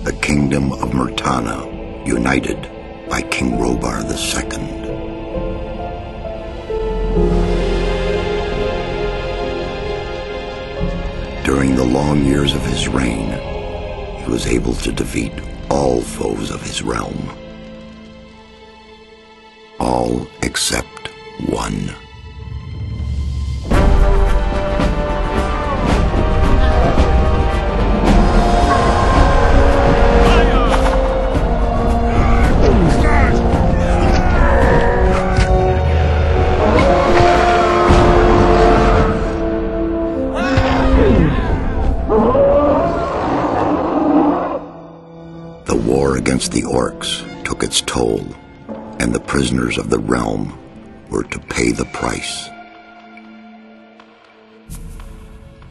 the kingdom of Murtana, united by King Robar II. During the long years of his reign, he was able to defeat all foes of his realm. All except one. The war against the orcs took its toll, and the prisoners of the realm were to pay the price.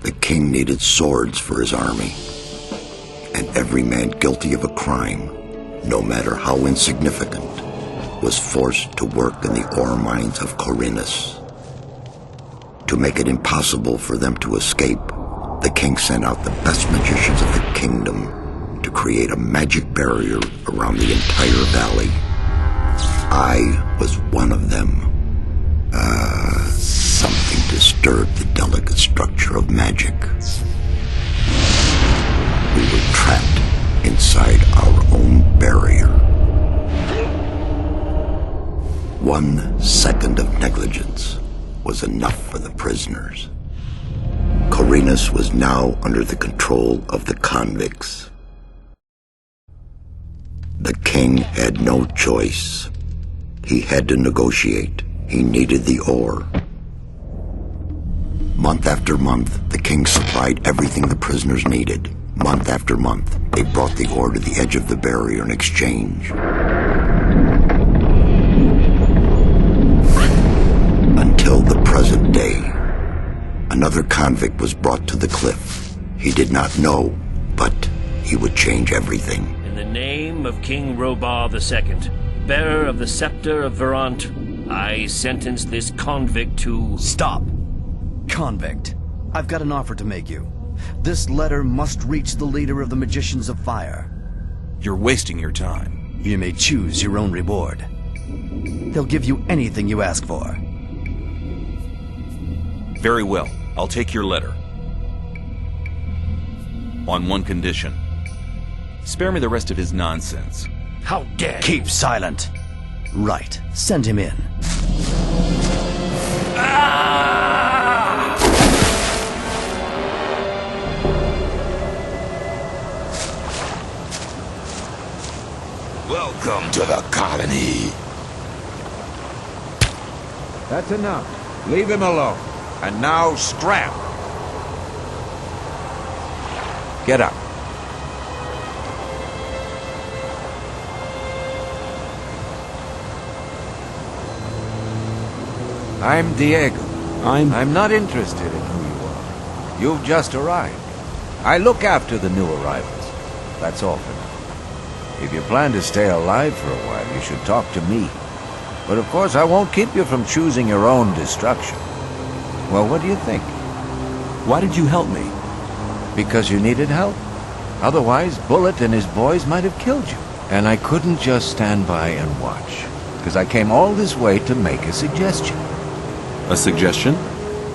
The king needed swords for his army, and every man guilty of a crime, no matter how insignificant, was forced to work in the ore mines of Corinus. To make it impossible for them to escape, the king sent out the best magicians of the kingdom to create a magic barrier around the entire valley. I was one of them. Something disturbed the delicate structure of magic. We were trapped inside our own barrier. 1 second of negligence was enough for the prisoners. Corinus was now under the control of the convicts. The king had no choice. He had to negotiate. He needed the ore. Month after month, the king supplied everything the prisoners needed. Month after month, they brought the ore to the edge of the barrier in exchange. Until the present day. Another convict was brought to the cliff. He did not know, but he would change everything. In the name of King Robar II, bearer of the scepter of Verant, I sentence this convict to... Stop! Convict, I've got an offer to make you. This letter must reach the leader of the Magicians of Fire. You're wasting your time. You may choose your own reward. They'll give you anything you ask for. Very well, I'll take your letter. On one condition. Spare me the rest of his nonsense. How dare you! Keep silent. Right, send him in. Welcome to the colony. That's enough. Leave him alone. And now scram. Get up. I'm Diego. I'm not interested in who you are. You've just arrived. I look after the new arrivals. That's all for now. If you plan to stay alive for a while, you should talk to me. But of course, I won't keep you from choosing your own destruction. Well, what do you think? Why did you help me? Because you needed help. Otherwise, Bullet and his boys might have killed you. And I couldn't just stand by and watch, because I came all this way to make a suggestion. A suggestion?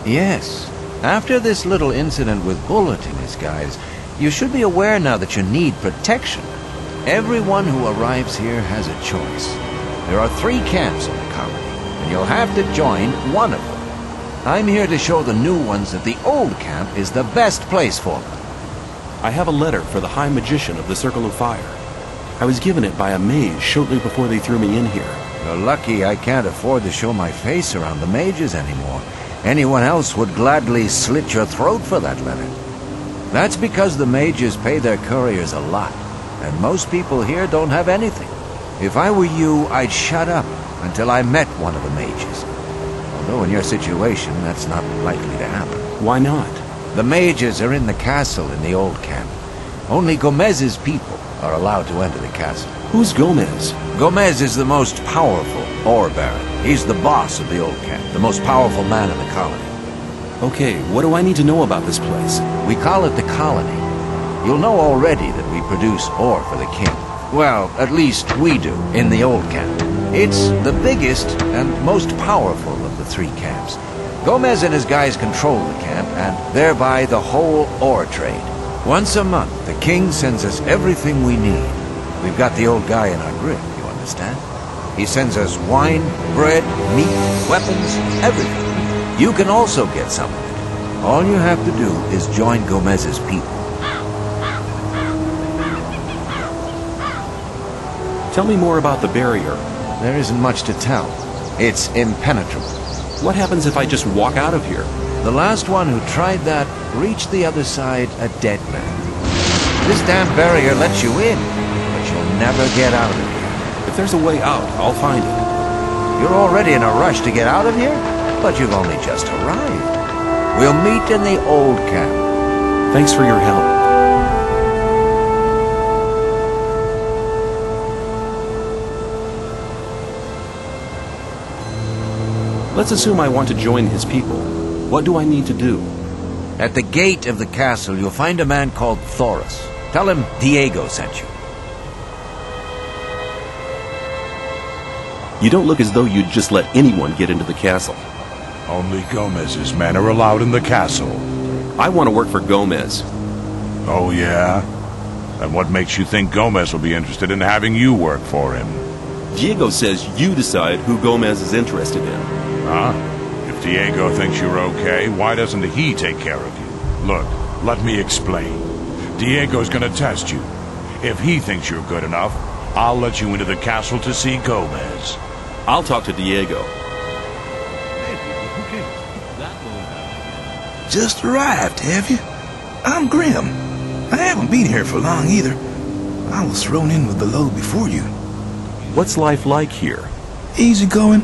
Yes. After this little incident with Bullet and his guys, you should be aware now that you need protection. Everyone who arrives here has a choice. There are 3 camps in the colony, and you'll have to join one of them. I'm here to show the new ones that the old camp is the best place for them. I have a letter for the High Magician of the Circle of Fire. I was given it by a mage shortly before they threw me in here. You're lucky I can't afford to show my face around the mages anymore. Anyone else would gladly slit your throat for that letter. That's because the mages pay their couriers a lot, and most people here don't have anything. If I were you, I'd shut up until I met one of the mages. Although in your situation, that's not likely to happen. Why not? The mages are in the castle in the old camp. Only Gomez's people are allowed to enter the castle. Who's Gomez? Gomez is the most powerful ore baron. He's the boss of the old camp, the most powerful man in the colony. Okay, what do I need to know about this place? We call it the colony. You'll know already that we produce ore for the king. Well, at least we do, in the old camp. It's the biggest and most powerful of the three camps. Gomez and his guys control the camp, and thereby the whole ore trade. Once a month, the king sends us everything we need. We've got the old guy in our grip, you understand? He sends us wine, bread, meat, weapons, everything. You can also get some of it. All you have to do is join Gomez's people. Tell me more about the barrier. There isn't much to tell. It's impenetrable. What happens if I just walk out of here? The last one who tried that reached the other side a dead man. This damn barrier lets you in, but you'll never get out of here. If there's a way out, I'll find it. You're already in a rush to get out of here, but you've only just arrived. We'll meet in the old camp. Thanks for your help. Let's assume I want to join his people. What do I need to do? At the gate of the castle, you'll find a man called Thoris. Tell him Diego sent you. You don't look as though you'd just let anyone get into the castle. Only Gomez's men are allowed in the castle. I want to work for Gomez. Oh, yeah? And what makes you think Gomez will be interested in having you work for him? Diego says you decide who Gomez is interested in. Huh? If Diego thinks you're okay, why doesn't he take care of you? Look, let me explain. Diego's gonna test you. If he thinks you're good enough, I'll let you into the castle to see Gomez. I'll talk to Diego. Just arrived, have you? I'm Grim. I haven't been here for long either. I was thrown in with the load before you. What's life like here? Easy going.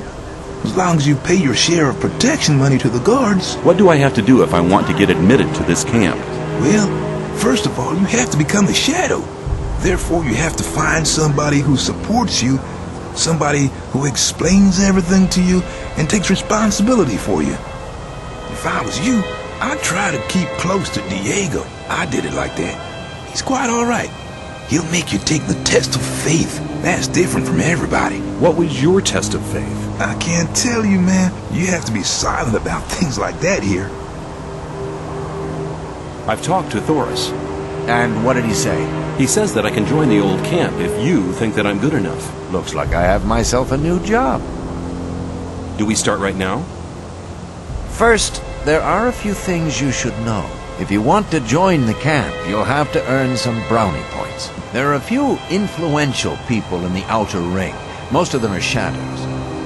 As long as you pay your share of protection money to the guards. What do I have to do if I want to get admitted to this camp? Well, first of all, you have to become a shadow. Therefore, you have to find somebody who supports you, somebody who explains everything to you and takes responsibility for you. If I was you, I'd try to keep close to Diego. I did it like that. He's quite all right. He'll make you take the test of faith. That's different from everybody. What was your test of faith? I can't tell you, man. You have to be silent about things like that here. I've talked to Thoris. And what did he say? He says that I can join the old camp if you think that I'm good enough. Looks like I have myself a new job. Do we start right now? First, there are a few things you should know. If you want to join the camp, you'll have to earn some brownie points. There are a few influential people in the outer ring. Most of them are shadows.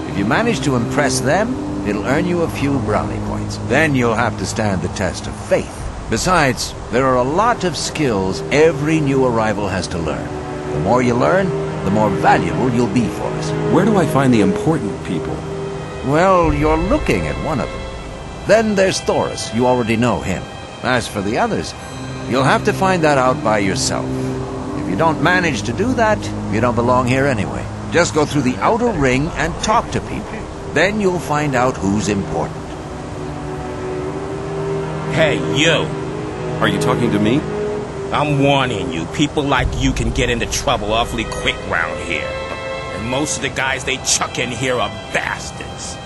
If you manage to impress them, it'll earn you a few brownie points. Then you'll have to stand the test of faith. Besides, there are a lot of skills every new arrival has to learn. The more you learn, the more valuable you'll be for us. Where do I find the important people? Well, you're looking at one of them. Then there's Thoris. You already know him. As for the others, you'll have to find that out by yourself. If you don't manage to do that, you don't belong here anyway. Just go through the outer ring and talk to people. Then you'll find out who's important. Hey, you. Are you talking to me? I'm warning you, people like you can get into trouble awfully quick round here. And most of the guys they chuck in here are bastards.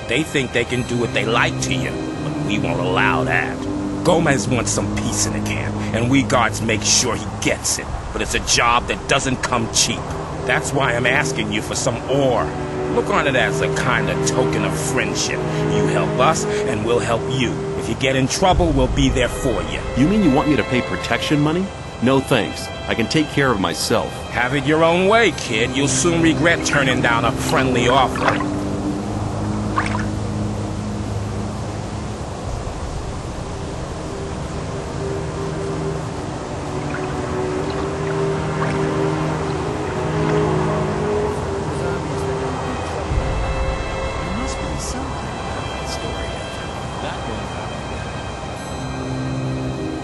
They think they can do what they like to you, but we won't allow that. Gomez wants some peace in the camp, and we guards make sure he gets it. But it's a job that doesn't come cheap. That's why I'm asking you for some ore. Look on it as a kind of token of friendship. You help us, and we'll help you. If you get in trouble, we'll be there for you. You mean you want me to pay protection money? No thanks. I can take care of myself. Have it your own way, kid. You'll soon regret turning down a friendly offer.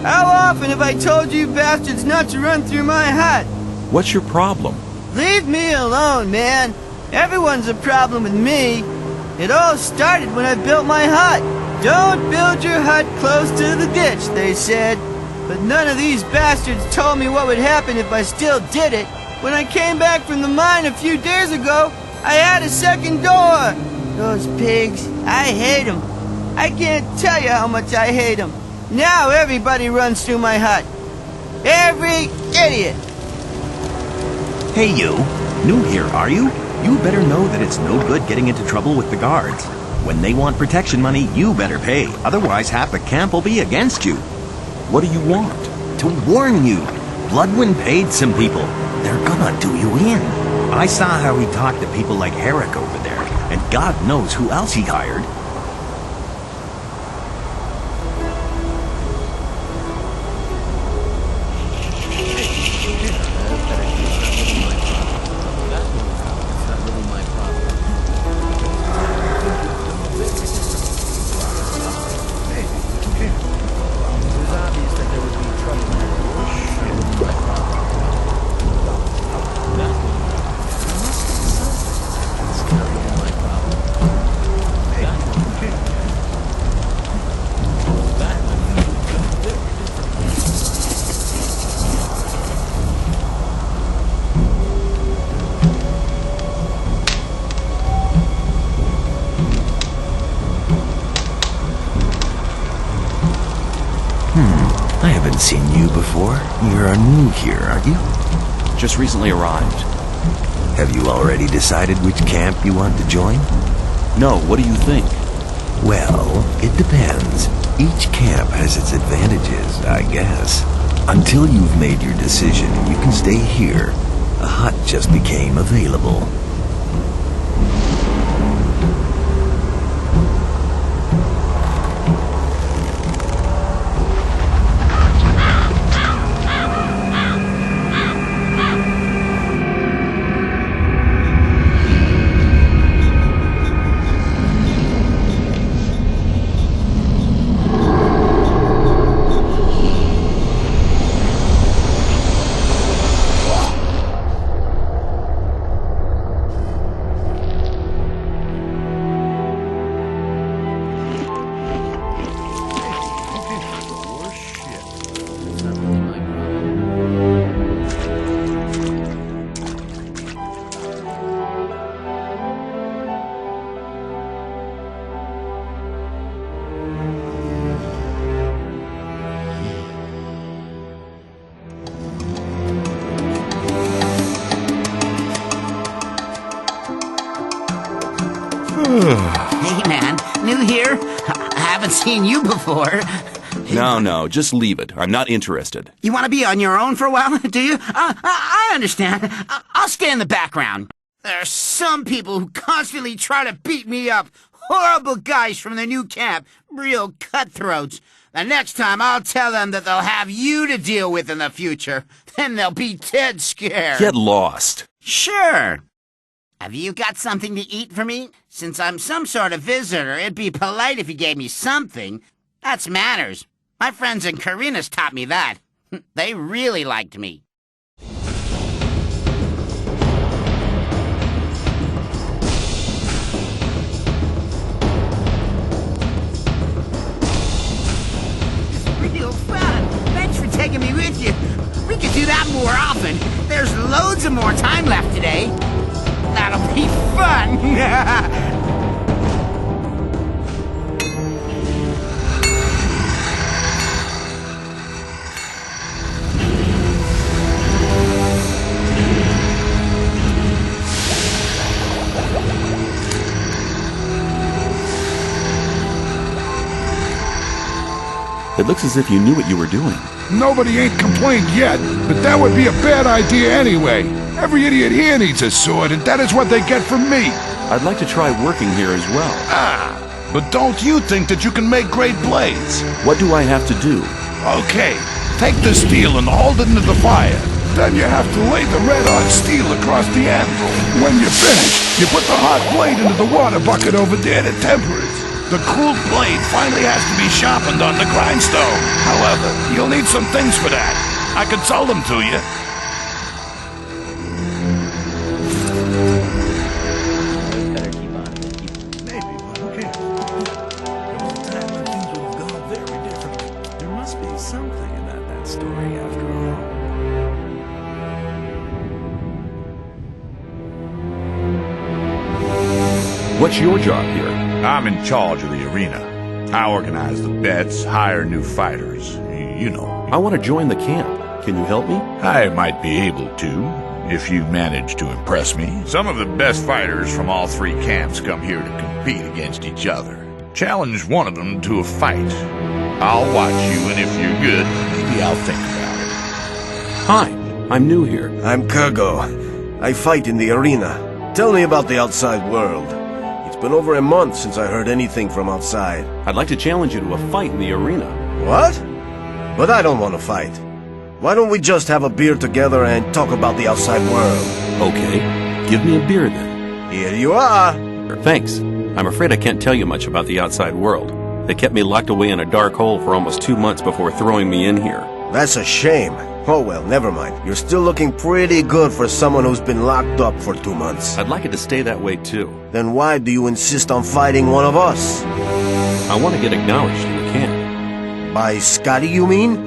How often have I told you bastards not to run through my hut? What's your problem? Leave me alone, man. Everyone's a problem with me. It all started when I built my hut. Don't build your hut close to the ditch, they said. But none of these bastards told me what would happen if I still did it. When I came back from the mine a few days ago, I had a second door. Those pigs, I hate them. I can't tell you how much I hate them. Now everybody runs through my hut. Every idiot. Hey you, new here, are you? You better know that it's no good getting into trouble with the guards. When they want protection money, you better pay. Otherwise, half the camp will be against you. What do you want? To warn you, Bloodwind paid some people. They're gonna do you in. I saw how he talked to people like Herrick over there, and God knows who else he hired. I haven't seen you before. You're new here, aren't you? Just recently arrived. Have you already decided which camp you want to join? No, what do you think? Well, it depends. Each camp has its advantages, I guess. Until you've made your decision, you can stay here. A hut just became available. Hey man, new here? I haven't seen you before. No, just leave it. I'm not interested. You want to be on your own for a while, do you? I understand. I'll stay in the background. There are some people who constantly try to beat me up. Horrible guys from the new camp. Real cutthroats. The next time I'll tell them that they'll have you to deal with in the future. Then they'll be dead scared. Get lost. Sure. Have you got something to eat for me? Since I'm some sort of visitor, it'd be polite if you gave me something. That's manners. My friends in Carinas taught me that. They really liked me. Real fun. Thanks for taking me with you. We could do that more often. There's loads of more time left today. That'll be fun! It looks as if you knew what you were doing. Nobody ain't complained yet, but that would be a bad idea anyway. Every idiot here needs a sword, and that is what they get from me. I'd like to try working here as well. But don't you think that you can make great blades? What do I have to do? Okay, take the steel and hold it into the fire. Then you have to lay the red-hot steel across the anvil. When you're finished, you put the hot blade into the water bucket over there to temper it. The crude blade finally has to be sharpened on the grindstone. However, you'll need some things for that. I can sell them to you. There must be something about that. story after all. What's your job here? I'm in charge of the arena. I organize the bets, hire new fighters. You know. I want to join the camp. Can you help me? I might be able to, if you manage to impress me. Some of the best fighters from all three camps come here to compete against each other. Challenge one of them to a fight. I'll watch you, and if you're good, maybe I'll think about it. Hi, I'm new here. I'm Kurgo. I fight in the arena. Tell me about the outside world. It's been over a month since I heard anything from outside. I'd like to challenge you to a fight in the arena. What? But I don't want to fight. Why don't we just have a beer together and talk about the outside world? Okay, give me a beer then. Here you are. Thanks. I'm afraid I can't tell you much about the outside world. They kept me locked away in a dark hole for almost 2 months before throwing me in here. That's a shame. Oh well, never mind. You're still looking pretty good for someone who's been locked up for 2 months. I'd like it to stay that way too. Then why do you insist on fighting one of us? I want to get acknowledged in the camp. By Scotty, you mean?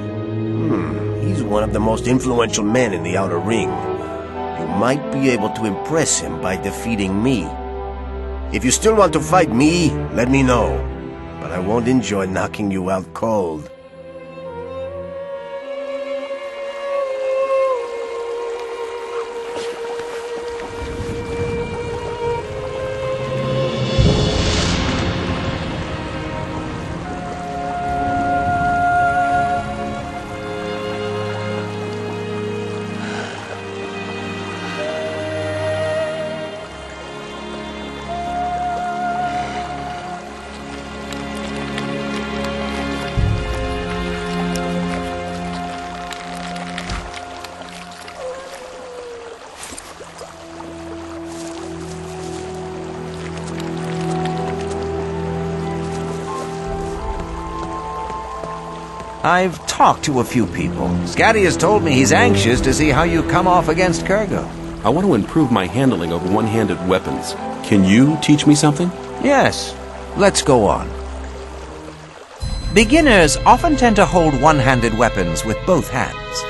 He's one of the most influential men in the outer ring. You might be able to impress him by defeating me. If you still want to fight me, let me know. But I won't enjoy knocking you out cold. I've talked to a few people. Scotty has told me he's anxious to see how you come off against Kurgo. I want to improve my handling of one-handed weapons. Can you teach me something? Yes. Let's go on. Beginners often tend to hold one-handed weapons with both hands.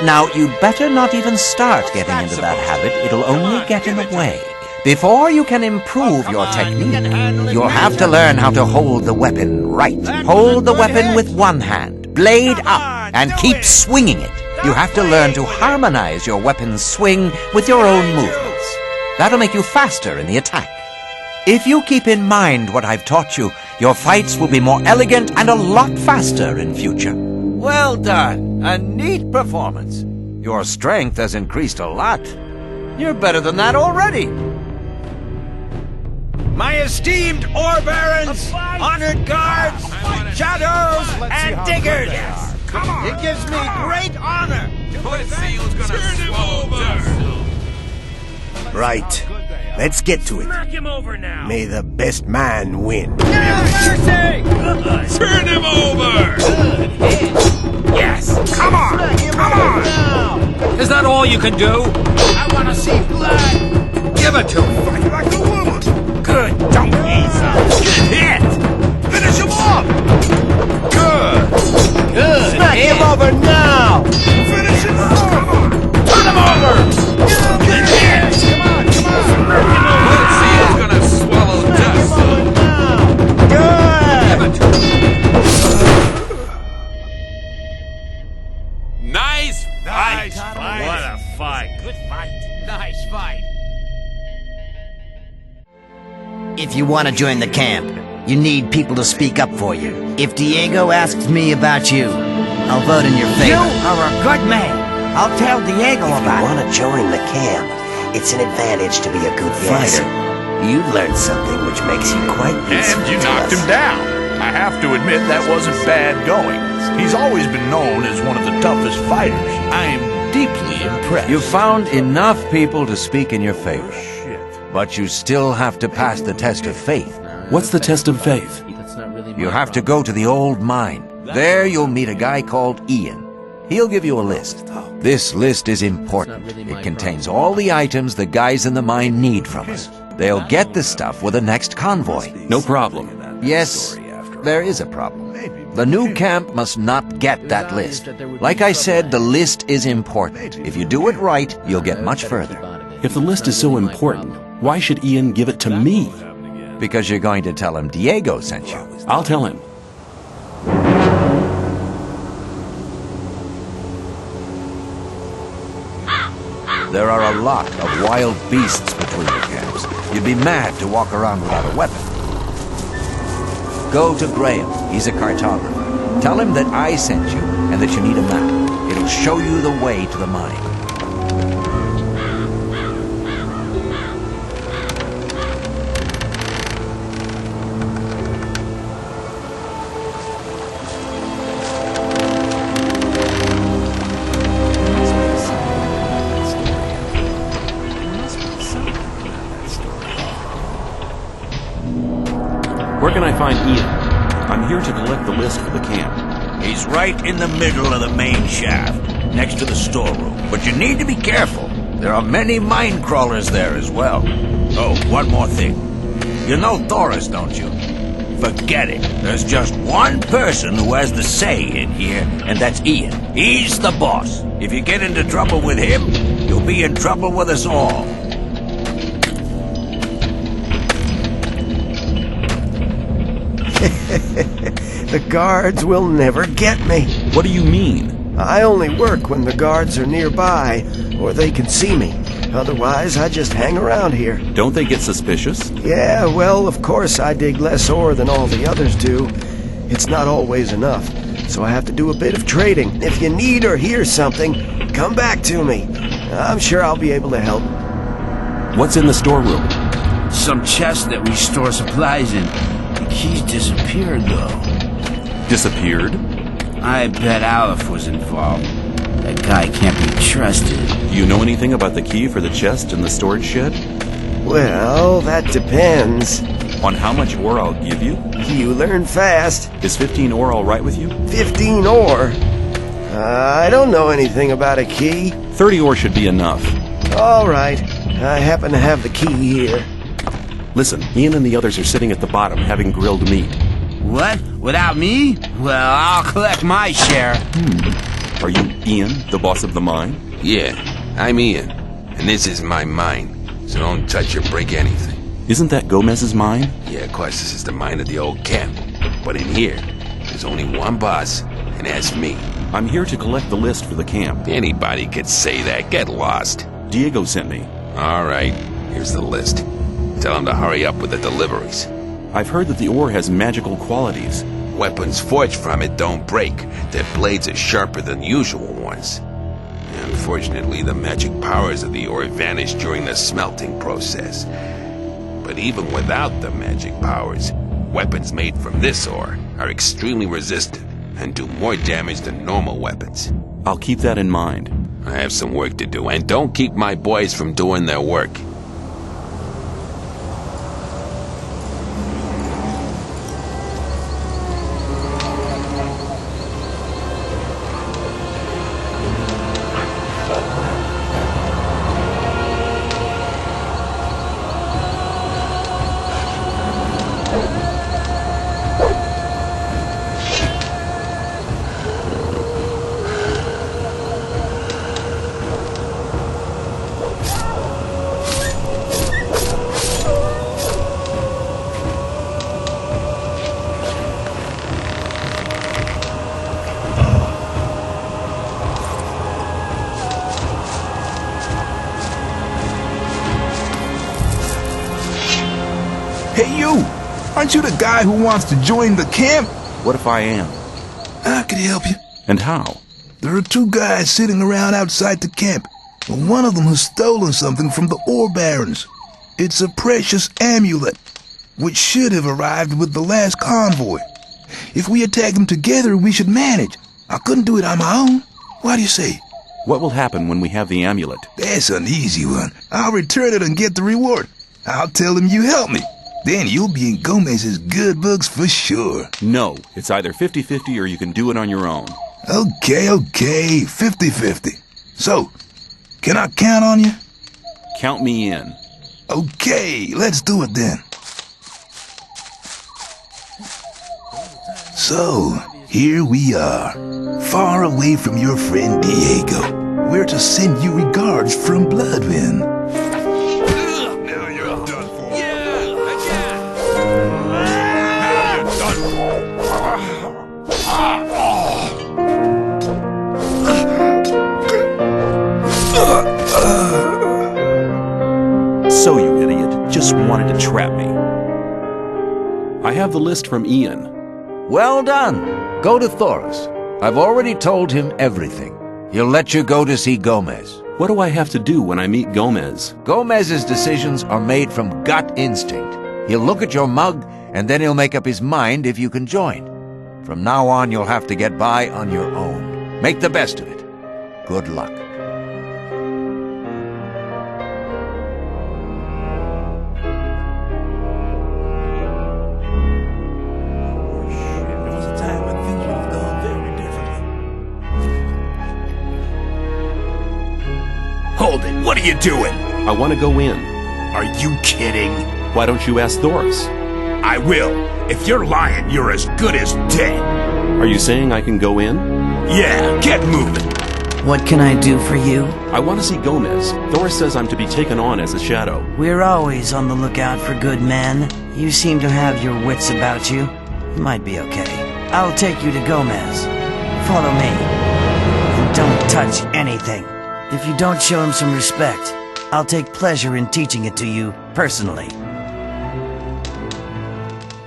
Now, you'd better not even start getting into that habit. It'll only get in the way. Before you can improve your technique, you'll have to learn how to hold the weapon right. Hold the weapon with one hand, blade up, and keep swinging it. You have to learn to harmonize your weapon's swing with your own movements. That'll make you faster in the attack. If you keep in mind what I've taught you, your fights will be more elegant and a lot faster in future. Well done. A neat performance. Your strength has increased a lot. You're better than that already. My esteemed ore barons, honored guards, shadows, and diggers. It gives me great honor. Let's see who's gonna swallow this. Right. Let's get to it. Knock him over now. May the best man win. Mercy! Turn him over! Yes! Come on! Come on! Is that all you can do? I want to see blood! Give it to him! Fight like a woman! Good! Don't ease up! Get hit! Finish him off! Good! Good! Smack him over now! Finish him off! Come on! Turn him over! Get hit! Come on! Come on! Let's see who's gonna swallow dust. Good! Give it to him! Nice fight! What a fight. Good fight. Nice fight. If you want to join the camp, you need people to speak up for you. If Diego asks me about you, I'll vote in your favor. You are a good man. I'll tell Diego If you about want it. to join the camp, it's an advantage to be a good fighter. You've learned something which makes you quite useful. And you to knocked us. him down. I have to admit that wasn't bad going. He's always been known as one of the toughest fighters. I am deeply impressed. You found enough people to speak in your favor. But you still have to pass the test of faith. What's the test of faith? You have to go to the old mine. There you'll meet a guy called Ian. He'll give you a list. This list is important. It contains all the items the guys in the mine need from us. They'll get the stuff with the next convoy. No problem. Yes, But there is a problem. The new camp must not get that list. Like I said, the list is important. If you do it right, you'll get much further. If the list is so important, why should Ian give it to me? Because you're going to tell him Diego sent you. I'll tell him. There are a lot of wild beasts between the camps. You'd be mad to walk around without a weapon. Go to Graham. He's a cartographer. Tell him that I sent you and that you need a map. It'll show you the way to the mine. Where can I find Ian? I'm here to collect the list for the camp. He's right in the middle of the main shaft, next to the storeroom. But you need to be careful. There are many mine crawlers there as well. Oh, one more thing. You know Thoris, don't you? Forget it. There's just one person who has the say in here, and that's Ian. He's the boss. If you get into trouble with him, you'll be in trouble with us all. The guards will never get me. What do you mean? I only work when the guards are nearby, or they can see me. Otherwise, I just hang around here. Don't they get suspicious? Yeah, well, of course I dig less ore than all the others do. It's not always enough, so I have to do a bit of trading. If you need or hear something, come back to me. I'm sure I'll be able to help. What's in the storeroom? Some chest that we store supplies in. The keys disappeared, though. Disappeared? I bet Aleph was involved. That guy can't be trusted. Do you know anything about the key for the chest in the storage shed? Well, that depends. On how much ore I'll give you? You learn fast. Is 15 ore all right with you? 15 ore? I don't know anything about a key. 30 ore should be enough. All right. I happen to have the key here. Listen, Ian and the others are sitting at the bottom having grilled meat. What? Without me? Well, I'll collect my share. Are you Ian, the boss of the mine? Yeah, I'm Ian, and this is my mine, so don't touch or break anything. Isn't that Gomez's mine? Yeah, of course, this is the mine of the old camp. But in here, there's only one boss, and that's me. I'm here to collect the list for the camp. Anybody could say that. Get lost. Diego sent me. All right, here's the list. Tell him to hurry up with the deliveries. I've heard that the ore has magical qualities. Weapons forged from it don't break. Their blades are sharper than usual ones. Unfortunately, the magic powers of the ore vanish during the smelting process. But even without the magic powers, weapons made from this ore are extremely resistant and do more damage than normal weapons. I'll keep that in mind. I have some work to do, and don't keep my boys from doing their work. Hey, you! Aren't you the guy who wants to join the camp? What if I am? I could help you. And how? There are two guys sitting around outside the camp. One of them has stolen something from the ore barons. It's a precious amulet, which should have arrived with the last convoy. If we attack them together, we should manage. I couldn't do it on my own. What do you say? What will happen when we have the amulet? That's an easy one. I'll return it and get the reward. I'll tell them you helped me. Then you'll be in Gomez's good books for sure. No, it's either 50-50 or you can do it on your own. Okay, 50-50. So, can I count on you? Count me in. Okay, let's do it then. So, here we are, far away from your friend Diego. We're to send you regards from Bloodwind. Now you're done for. So, you idiot, just wanted to trap me. I have the list from Ian. Well done. Go to Thoris. I've already told him everything. He'll let you go to see Gomez. What do I have to do when I meet Gomez? Gomez's decisions are made from gut instinct. He'll look at your mug, and then he'll make up his mind if you can join. From now on, you'll have to get by on your own. Make the best of it. Good luck. Hold it, what are you doing? I want to go in. Are you kidding? Why don't you ask Thoris? I will. If you're lying, you're as good as dead. Are you saying I can go in? Yeah, get moving. What can I do for you? I want to see Gomez. Thoris says I'm to be taken on as a shadow. We're always on the lookout for good men. You seem to have your wits about you. You might be okay. I'll take you to Gomez. Follow me. And don't touch anything. If you don't show him some respect, I'll take pleasure in teaching it to you personally.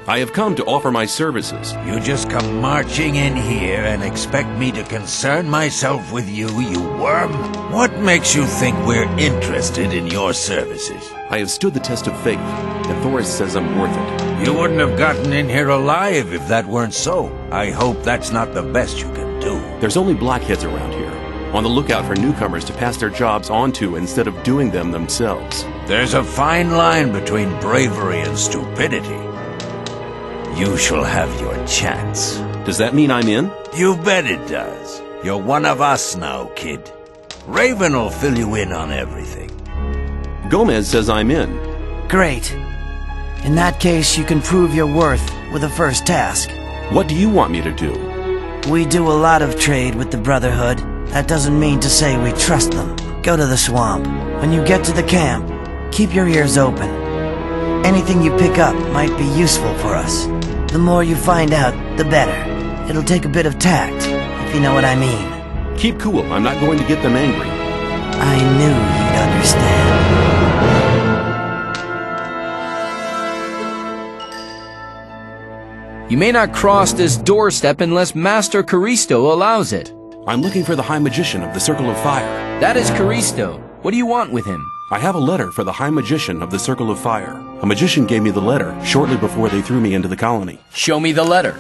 I have come to offer my services. You just come marching in here and expect me to concern myself with you, you worm? What makes you think we're interested in your services? I have stood the test of faith, and Thoris says I'm worth it. You wouldn't have gotten in here alive if that weren't so. I hope that's not the best you can do. There's only blackheads around here, on the lookout for newcomers to pass their jobs on to instead of doing them themselves. There's a fine line between bravery and stupidity. You shall have your chance. Does that mean I'm in? You bet it does. You're one of us now, kid. Raven will fill you in on everything. Gomez says I'm in. Great. In that case, you can prove your worth with the first task. What do you want me to do? We do a lot of trade with the Brotherhood. That doesn't mean to say we trust them. Go to the swamp. When you get to the camp, keep your ears open. Anything you pick up might be useful for us. The more you find out, the better. It'll take a bit of tact, if you know what I mean. Keep cool. I'm not going to get them angry. I knew you'd understand. You may not cross this doorstep unless Master Caristo allows it. I'm looking for the High Magician of the Circle of Fire. That is Caristo. What do you want with him? I have a letter for the High Magician of the Circle of Fire. A magician gave me the letter shortly before they threw me into the colony. Show me the letter.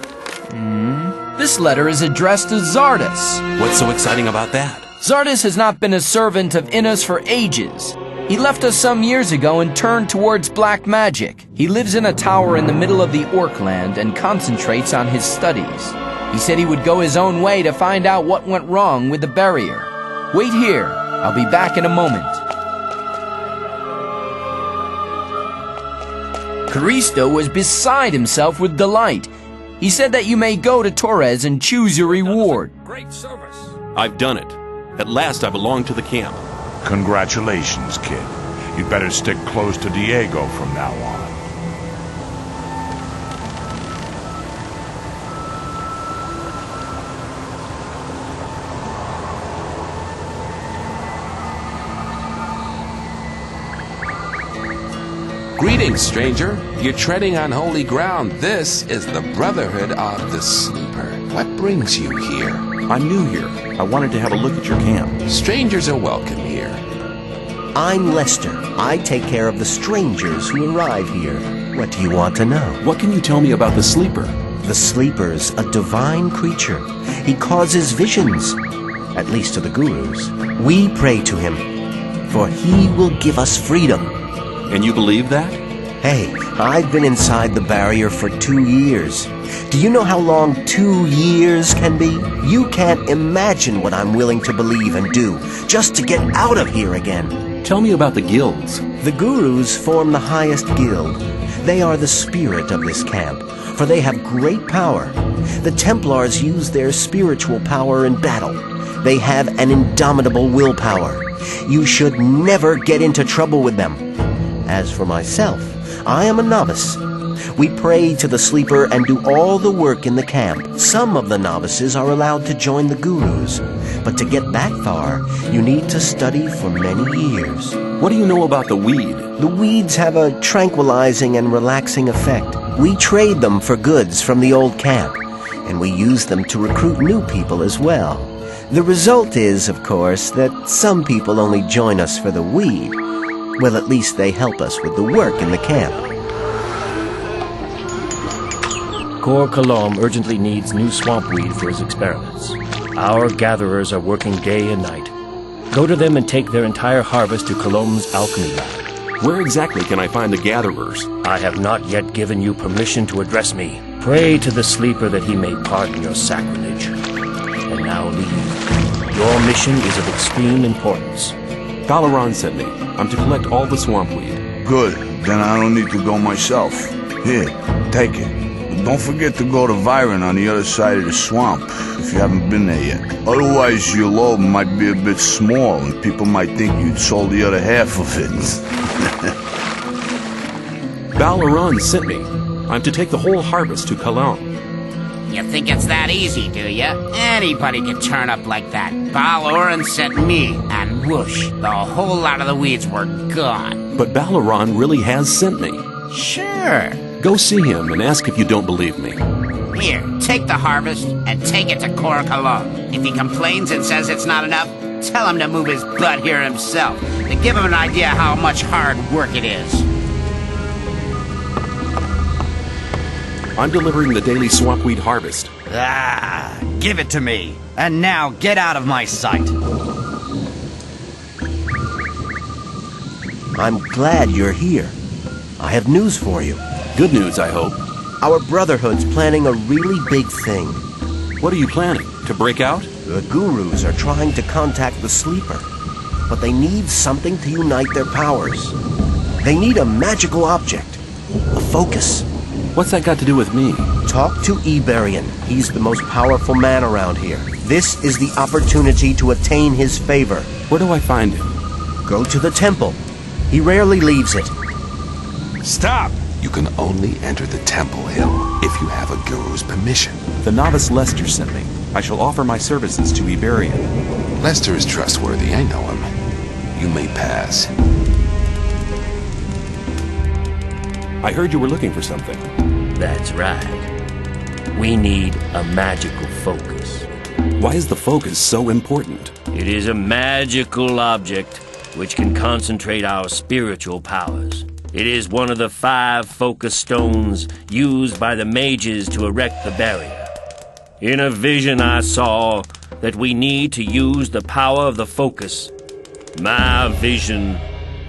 This letter is addressed to Zardas. What's so exciting about that? Zardas has not been a servant of Innes for ages. He left us some years ago and turned towards black magic. He lives in a tower in the middle of the Orkland and concentrates on his studies. He said he would go his own way to find out what went wrong with the barrier. Wait here. I'll be back in a moment. Caristo was beside himself with delight. He said that you may go to Torres and choose your reward. Great service. I've done it. At last I belong to the camp. Congratulations, kid. You'd better stick close to Diego from now on. Greetings, stranger. You're treading on holy ground. This is the Brotherhood of the Sleeper. What brings you here? I'm new here. I wanted to have a look at your camp. Strangers are welcome here. I'm Lester. I take care of the strangers who arrive here. What do you want to know? What can you tell me about the Sleeper? The Sleeper's a divine creature. He causes visions, at least to the gurus. We pray to him, for he will give us freedom. And you believe that? Hey, I've been inside the barrier for 2 years. Do you know how long 2 years can be? You can't imagine what I'm willing to believe and do just to get out of here again. Tell me about the guilds. The gurus form the highest guild. They are the spirit of this camp, for they have great power. The Templars use their spiritual power in battle. They have an indomitable willpower. You should never get into trouble with them. As for myself, I am a novice. We pray to the sleeper and do all the work in the camp. Some of the novices are allowed to join the gurus, but to get that far, you need to study for many years. What do you know about the weed? The weeds have a tranquilizing and relaxing effect. We trade them for goods from the old camp, and we use them to recruit new people as well. The result is, of course, that some people only join us for the weed. Well, at least they help us with the work in the camp. Cor Colom urgently needs new swamp weed for his experiments. Our gatherers are working day and night. Go to them and take their entire harvest to Colom's alchemy lab. Where exactly can I find the gatherers? I have not yet given you permission to address me. Pray to the sleeper that he may pardon your sacrilege. And now leave. Your mission is of extreme importance. Balleron sent me. I'm to collect all the swamp weed. Good. Then I don't need to go myself. Here, take it. But don't forget to go to Viren on the other side of the swamp, if you haven't been there yet. Otherwise, your load might be a bit small, and people might think you'd sold the other half of it. Balleron sent me. I'm to take the whole harvest to Colom. You think it's that easy, do ya? Anybody can turn up like that. Balleron sent me, and whoosh, the whole lot of the weeds were gone. But Balleron really has sent me. Sure. Go see him and ask if you don't believe me. Here, take the harvest and take it to Cor Colom. If he complains and says it's not enough, tell him to move his butt here himself, to give him an idea how much hard work it is. I'm delivering the daily swampweed harvest. Ah, give it to me. And now get out of my sight. I'm glad you're here. I have news for you. Good news, I hope. Our Brotherhood's planning a really big thing. What are you planning? To break out? The gurus are trying to contact the sleeper, but they need something to unite their powers. They need a magical object, a focus. What's that got to do with me? Talk to Iberian. He's the most powerful man around here. This is the opportunity to attain his favor. Where do I find him? Go to the temple. He rarely leaves it. Stop! You can only enter the Temple Hill if you have a guru's permission. The novice Lester sent me. I shall offer my services to Iberian. Lester is trustworthy, I know him. You may pass. I heard you were looking for something. That's right. We need a magical focus. Why is the focus so important? It is a magical object which can concentrate our spiritual powers. It is one of the 5 focus stones used by the mages to erect the barrier. In a vision I saw that we need to use the power of the focus. My vision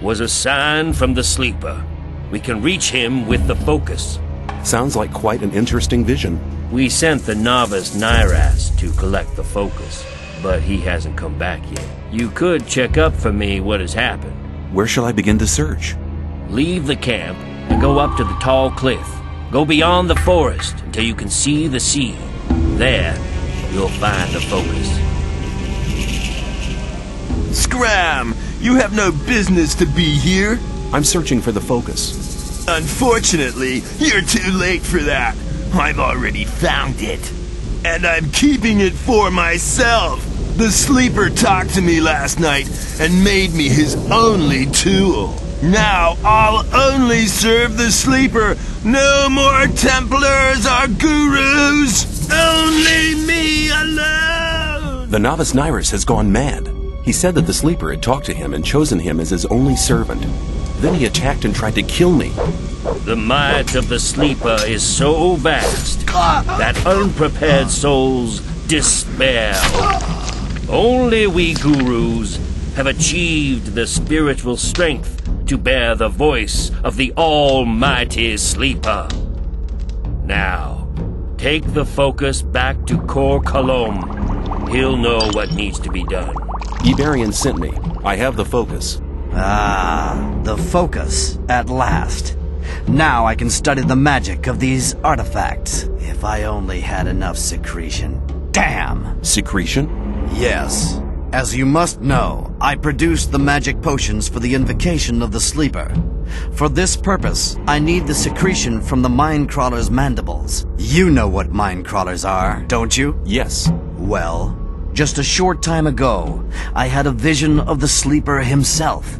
was a sign from the sleeper. We can reach him with the focus. Sounds like quite an interesting vision. We sent the novice Nyras to collect the focus, but he hasn't come back yet. You could check up for me what has happened. Where shall I begin to search? Leave the camp and go up to the tall cliff. Go beyond the forest until you can see the sea. There, you'll find the focus. Scram! You have no business to be here. I'm searching for the focus. Unfortunately, you're too late for that. I've already found it. And I'm keeping it for myself. The sleeper talked to me last night and made me his only tool. Now I'll only serve the sleeper. No more Templars or gurus. Only me alone. The novice Nyras has gone mad. He said that the sleeper had talked to him and chosen him as his only servant. Then he attacked and tried to kill me. The might of the sleeper is so vast that unprepared souls despair. Only we gurus have achieved the spiritual strength to bear the voice of the almighty sleeper. Now, take the focus back to Cor Colom. He'll know what needs to be done. Iberian sent me. I have the focus. Ah, the focus, at last. Now I can study the magic of these artifacts. If I only had enough secretion. Damn! Secretion? Yes. As you must know, I produced the magic potions for the invocation of the sleeper. For this purpose, I need the secretion from the Mindcrawler's mandibles. You know what Mindcrawlers are, don't you? Yes. Well, just a short time ago, I had a vision of the sleeper himself.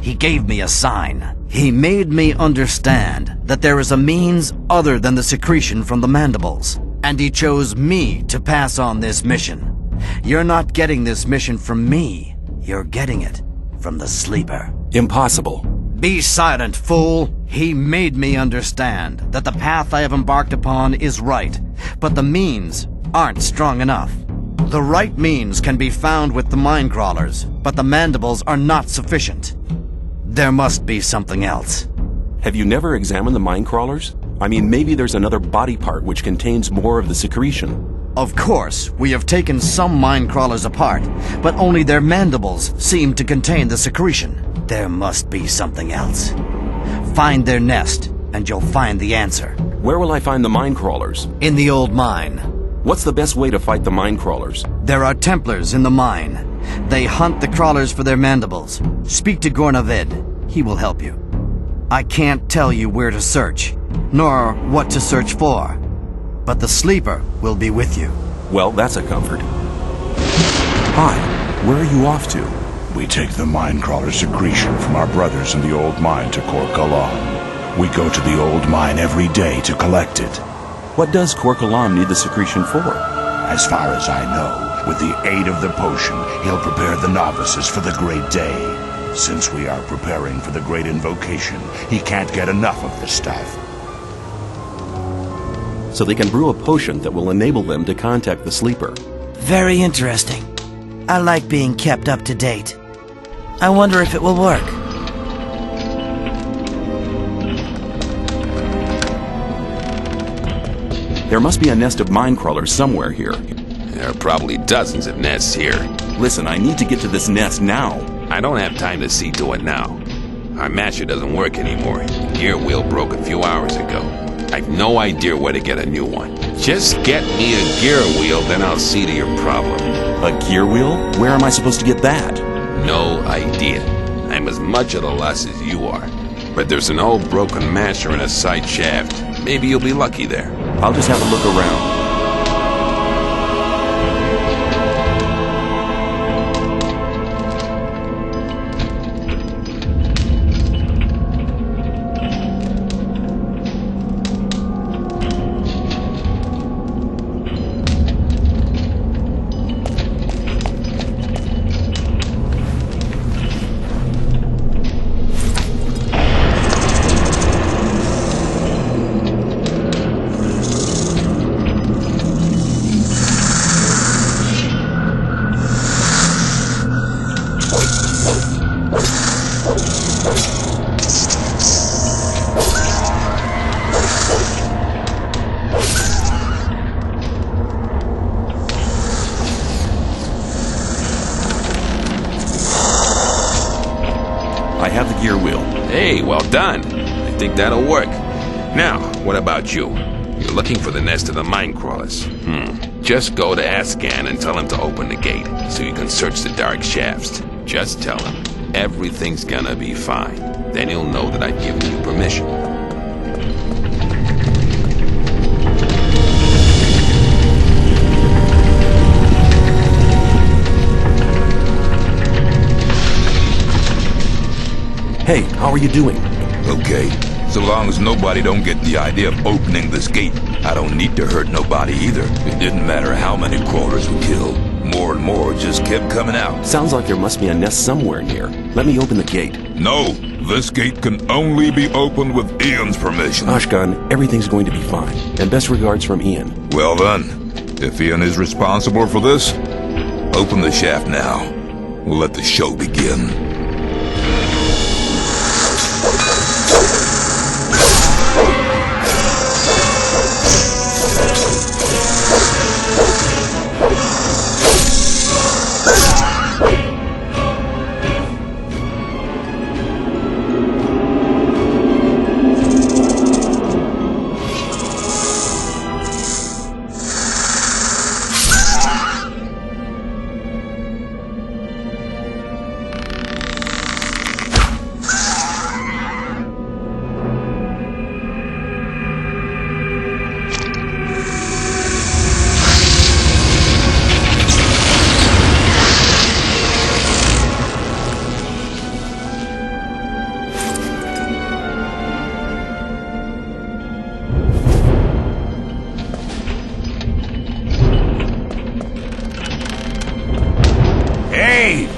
He gave me a sign. He made me understand that there is a means other than the secretion from the mandibles. And he chose me to pass on this mission. You're not getting this mission from me. You're getting it from the sleeper. Impossible. Be silent, fool! He made me understand that the path I have embarked upon is right, but the means aren't strong enough. The right means can be found with the Mindcrawlers, but the mandibles are not sufficient. There must be something else. Have you never examined the Mindcrawlers? I mean, maybe there's another body part which contains more of the secretion. Of course, we have taken some Mindcrawlers apart, but only their mandibles seem to contain the secretion. There must be something else. Find their nest, and you'll find the answer. Where will I find the Mindcrawlers? In the old mine. What's the best way to fight the Mindcrawlers? There are Templars in the mine. They hunt the crawlers for their mandibles. Speak to Gornavid. He will help you. I can't tell you where to search, nor what to search for. But the sleeper will be with you. Well, that's a comfort. Hi, where are you off to? We take the Mindcrawler secretion from our brothers in the old mine to Korkalam. We go to the old mine every day to collect it. What does Korkalam need the secretion for? As far as I know, with the aid of the potion, he'll prepare the novices for the great day. Since we are preparing for the great invocation, he can't get enough of the stuff. So they can brew a potion that will enable them to contact the sleeper. Very interesting. I like being kept up to date. I wonder if it will work. There must be a nest of Mindcrawlers somewhere here. There are probably dozens of nests here. Listen, I need to get to this nest now. I don't have time to see to it now. Our masher doesn't work anymore. The gear wheel broke a few hours ago. I've no idea where to get a new one. Just get me a gear wheel, then I'll see to your problem. A gear wheel? Where am I supposed to get that? No idea. I'm as much at a loss as you are. But there's an old broken masher in a side shaft. Maybe you'll be lucky there. I'll just have a look around. I have the gear wheel. Hey, well done. I think that'll work. Now, what about you? You're looking for the nest of the Mindcrawlers. Just go to Ascan and tell him to open the gate so you can search the dark shafts. Just tell him everything's gonna be fine. Then he'll know that I've given you permission. Hey, how are you doing? Okay, so long as nobody don't get the idea of opening this gate. I don't need to hurt nobody either. It didn't matter how many crawlers we killed. More and more just kept coming out. Sounds like there must be a nest somewhere near. Let me open the gate. No, this gate can only be opened with Ian's permission. Ashkan, everything's going to be fine. And best regards from Ian. Well then, if Ian is responsible for this, open the shaft now. We'll let the show begin.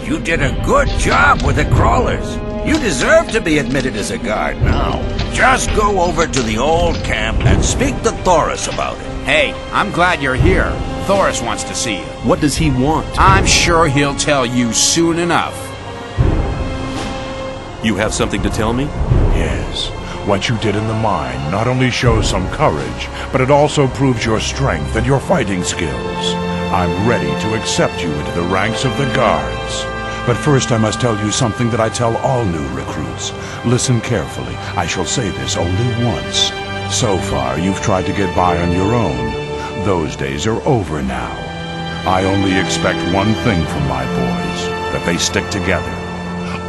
You did a good job with the crawlers. You deserve to be admitted as a guard now. Just go over to the old camp and speak to Thoris about it. Hey, I'm glad you're here. Thoris wants to see you. What does he want? I'm sure he'll tell you soon enough. You have something to tell me? Yes. What you did in the mine not only shows some courage, but it also proves your strength and your fighting skills. I'm ready to accept you into the ranks of the guards. But first I must tell you something that I tell all new recruits. Listen carefully. I shall say this only once. So far, you've tried to get by on your own. Those days are over now. I only expect one thing from my boys, that they stick together.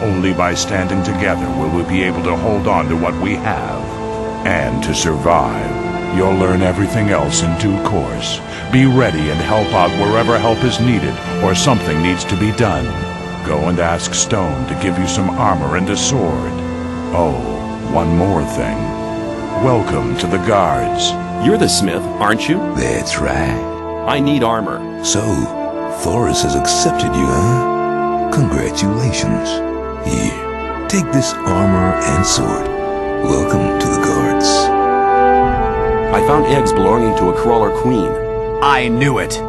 Only by standing together will we be able to hold on to what we have. And to survive. You'll learn everything else in due course. Be ready and help out wherever help is needed or something needs to be done. Go and ask Stone to give you some armor and a sword. Oh, one more thing. Welcome to the guards. You're the smith, aren't you? That's right. I need armor. So, Thoris has accepted you, huh? Congratulations. Here, take this armor and sword. Welcome to the guards. I found eggs belonging to a crawler queen. I knew it.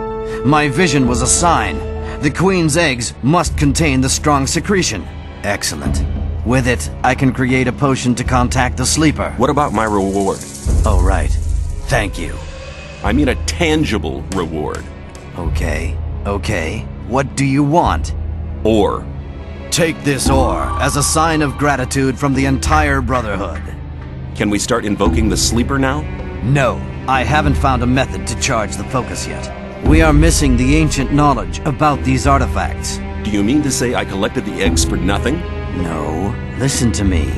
My vision was a sign. The queen's eggs must contain the strong secretion. Excellent. With it, I can create a potion to contact the sleeper. What about my reward? Oh, right. Thank you. I mean a tangible reward. Okay. What do you want? Ore. Take this ore as a sign of gratitude from the entire Brotherhood. Can we start invoking the sleeper now? No, I haven't found a method to charge the focus yet. We are missing the ancient knowledge about these artifacts. Do you mean to say I collected the eggs for nothing? No, listen to me.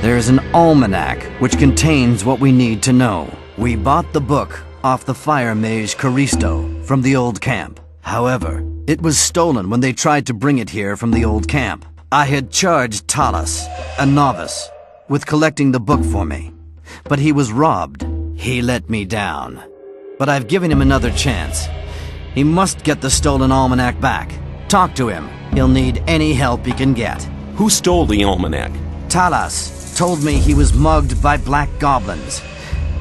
There is an almanac which contains what we need to know. We bought the book off the fire mage Caristo from the old camp. However, it was stolen when they tried to bring it here from the old camp. I had charged Talas, a novice, with collecting the book for me, but he was robbed. He let me down. But I've given him another chance. He must get the stolen almanac back. Talk to him. He'll need any help he can get. Who stole the almanac? Talas told me he was mugged by black goblins.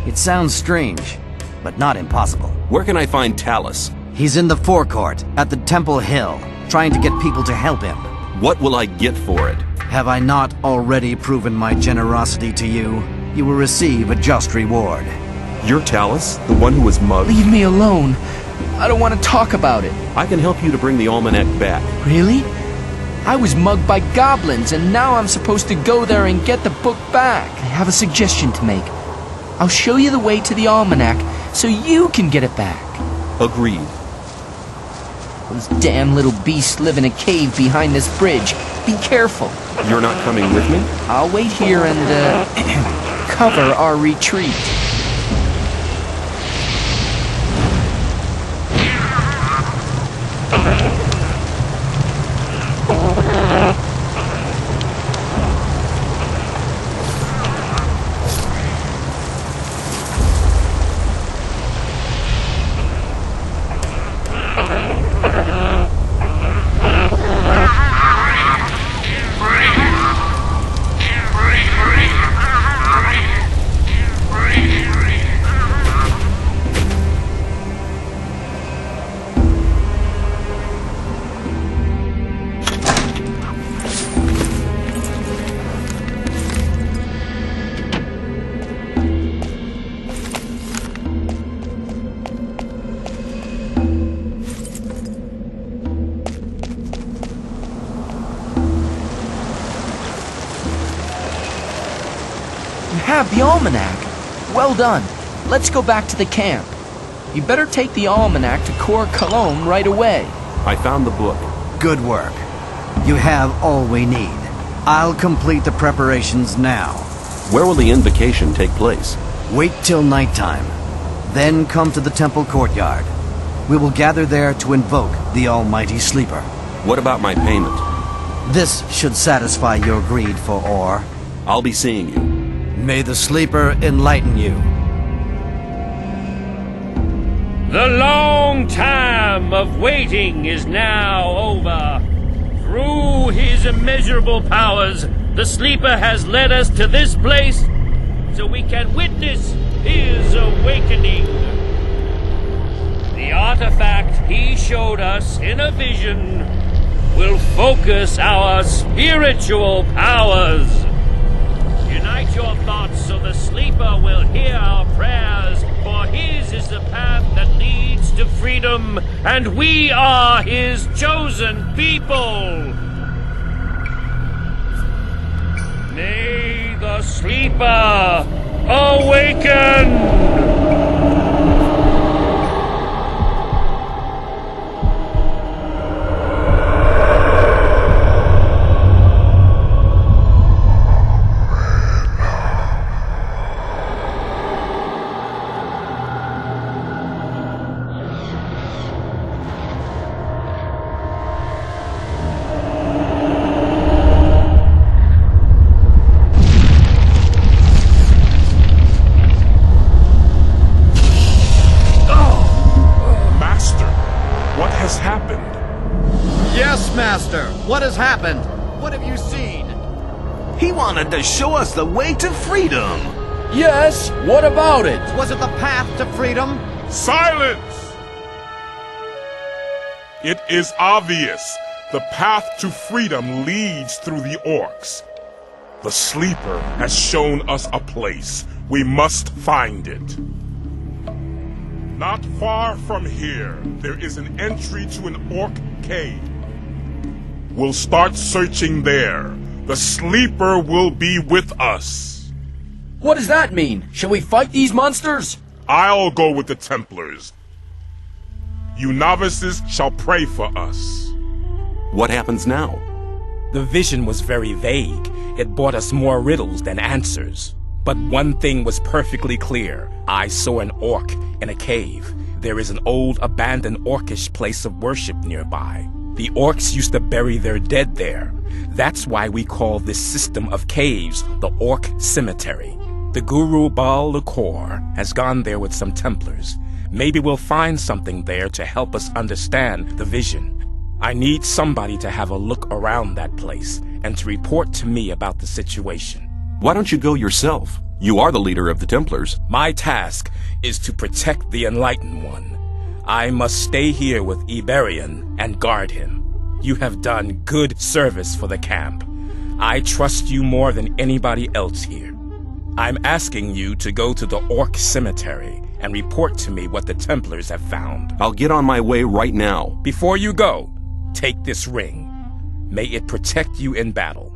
It sounds strange, but not impossible. Where can I find Talas? He's in the forecourt at the Temple Hill, trying to get people to help him. What will I get for it? Have I not already proven my generosity to you? You will receive a just reward. You're Talas, the one who was mugged? Leave me alone. I don't want to talk about it. I can help you to bring the almanac back. Really? I was mugged by goblins, and now I'm supposed to go there and get the book back. I have a suggestion to make. I'll show you the way to the almanac, so you can get it back. Agreed. Those damn little beasts live in a cave behind this bridge. Be careful. You're not coming with me? I'll wait here and, cover our retreat. Have the almanac. Well done. Let's go back to the camp. You better take the almanac to Cor Cologne right away. I found the book. Good work. You have all we need. I'll complete the preparations now. Where will the invocation take place? Wait till nighttime. Then come to the temple courtyard. We will gather there to invoke the almighty sleeper. What about my payment? This should satisfy your greed for ore. I'll be seeing you. May the sleeper enlighten you. The long time of waiting is now over. Through his immeasurable powers, the Sleeper has led us to this place so we can witness his awakening. The artifact he showed us in a vision will focus our spiritual powers. Unite your thoughts so the Sleeper will hear our prayers, for his is the path that leads to freedom, and we are his chosen people. May the Sleeper awaken! What has happened? What have you seen? He wanted to show us the way to freedom. Yes, what about it? Was it the path to freedom? Silence! It is obvious. The path to freedom leads through the orcs. The Sleeper has shown us a place. We must find it. Not far from here, there is an entry to an orc cave. We'll start searching there. The Sleeper will be with us. What does that mean? Shall we fight these monsters? I'll go with the Templars. You novices shall pray for us. What happens now? The vision was very vague. It brought us more riddles than answers. But one thing was perfectly clear. I saw an orc in a cave. There is an old abandoned orcish place of worship nearby. The orcs used to bury their dead there. That's why we call this system of caves the Orc Cemetery. The Guru Baal Lakor has gone there with some Templars. Maybe we'll find something there to help us understand the vision. I need somebody to have a look around that place and to report to me about the situation. Why don't you go yourself? You are the leader of the Templars. My task is to protect the Enlightened One. I must stay here with Iberian and guard him. You have done good service for the camp. I trust you more than anybody else here. I'm asking you to go to the Orc Cemetery and report to me what the Templars have found. I'll get on my way right now. Before you go, take this ring. May it protect you in battle.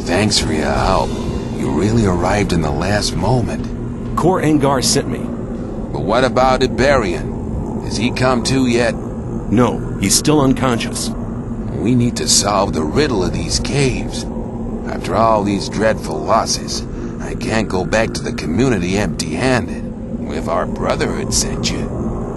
Thanks for your help. You really arrived in the last moment. Kor Angar sent me. But what about Iberian? Has he come to yet? No, he's still unconscious. We need to solve the riddle of these caves. After all these dreadful losses, I can't go back to the community empty-handed. If our Brotherhood sent you,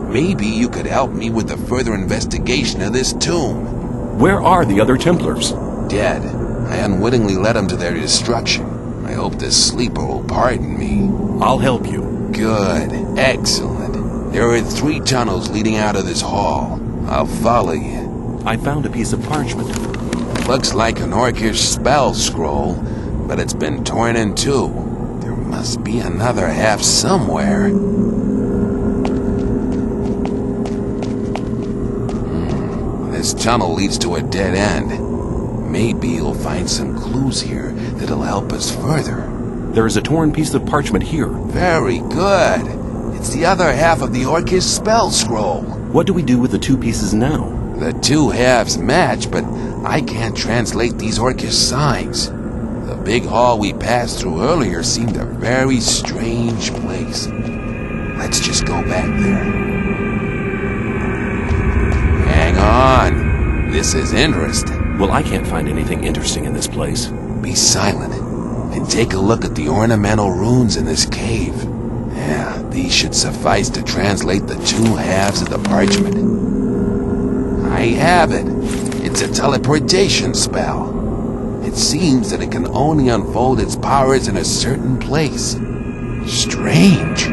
maybe you could help me with the further investigation of this tomb. Where are the other Templars? Dead. I unwittingly led them to their destruction. I hope the Sleeper will pardon me. I'll help you. Good. Excellent. There are 3 tunnels leading out of this hall. I'll follow you. I found a piece of parchment. Looks like an orcish spell scroll, but it's been torn in two. There must be another half somewhere. This tunnel leads to a dead end. Maybe you'll find some clues here that'll help us further. There is a torn piece of parchment here. Very good. It's the other half of the orcish spell scroll. What do we do with the two pieces now? The two halves match, but I can't translate these orcish signs. The big hall we passed through earlier seemed a very strange place. Let's just go back there. Hang on. This is interesting. Well, I can't find anything interesting in this place. Be silent and take a look at the ornamental runes in this cave. Yeah, these should suffice to translate the two halves of the parchment. I have it. It's a teleportation spell. It seems that it can only unfold its powers in a certain place. Strange.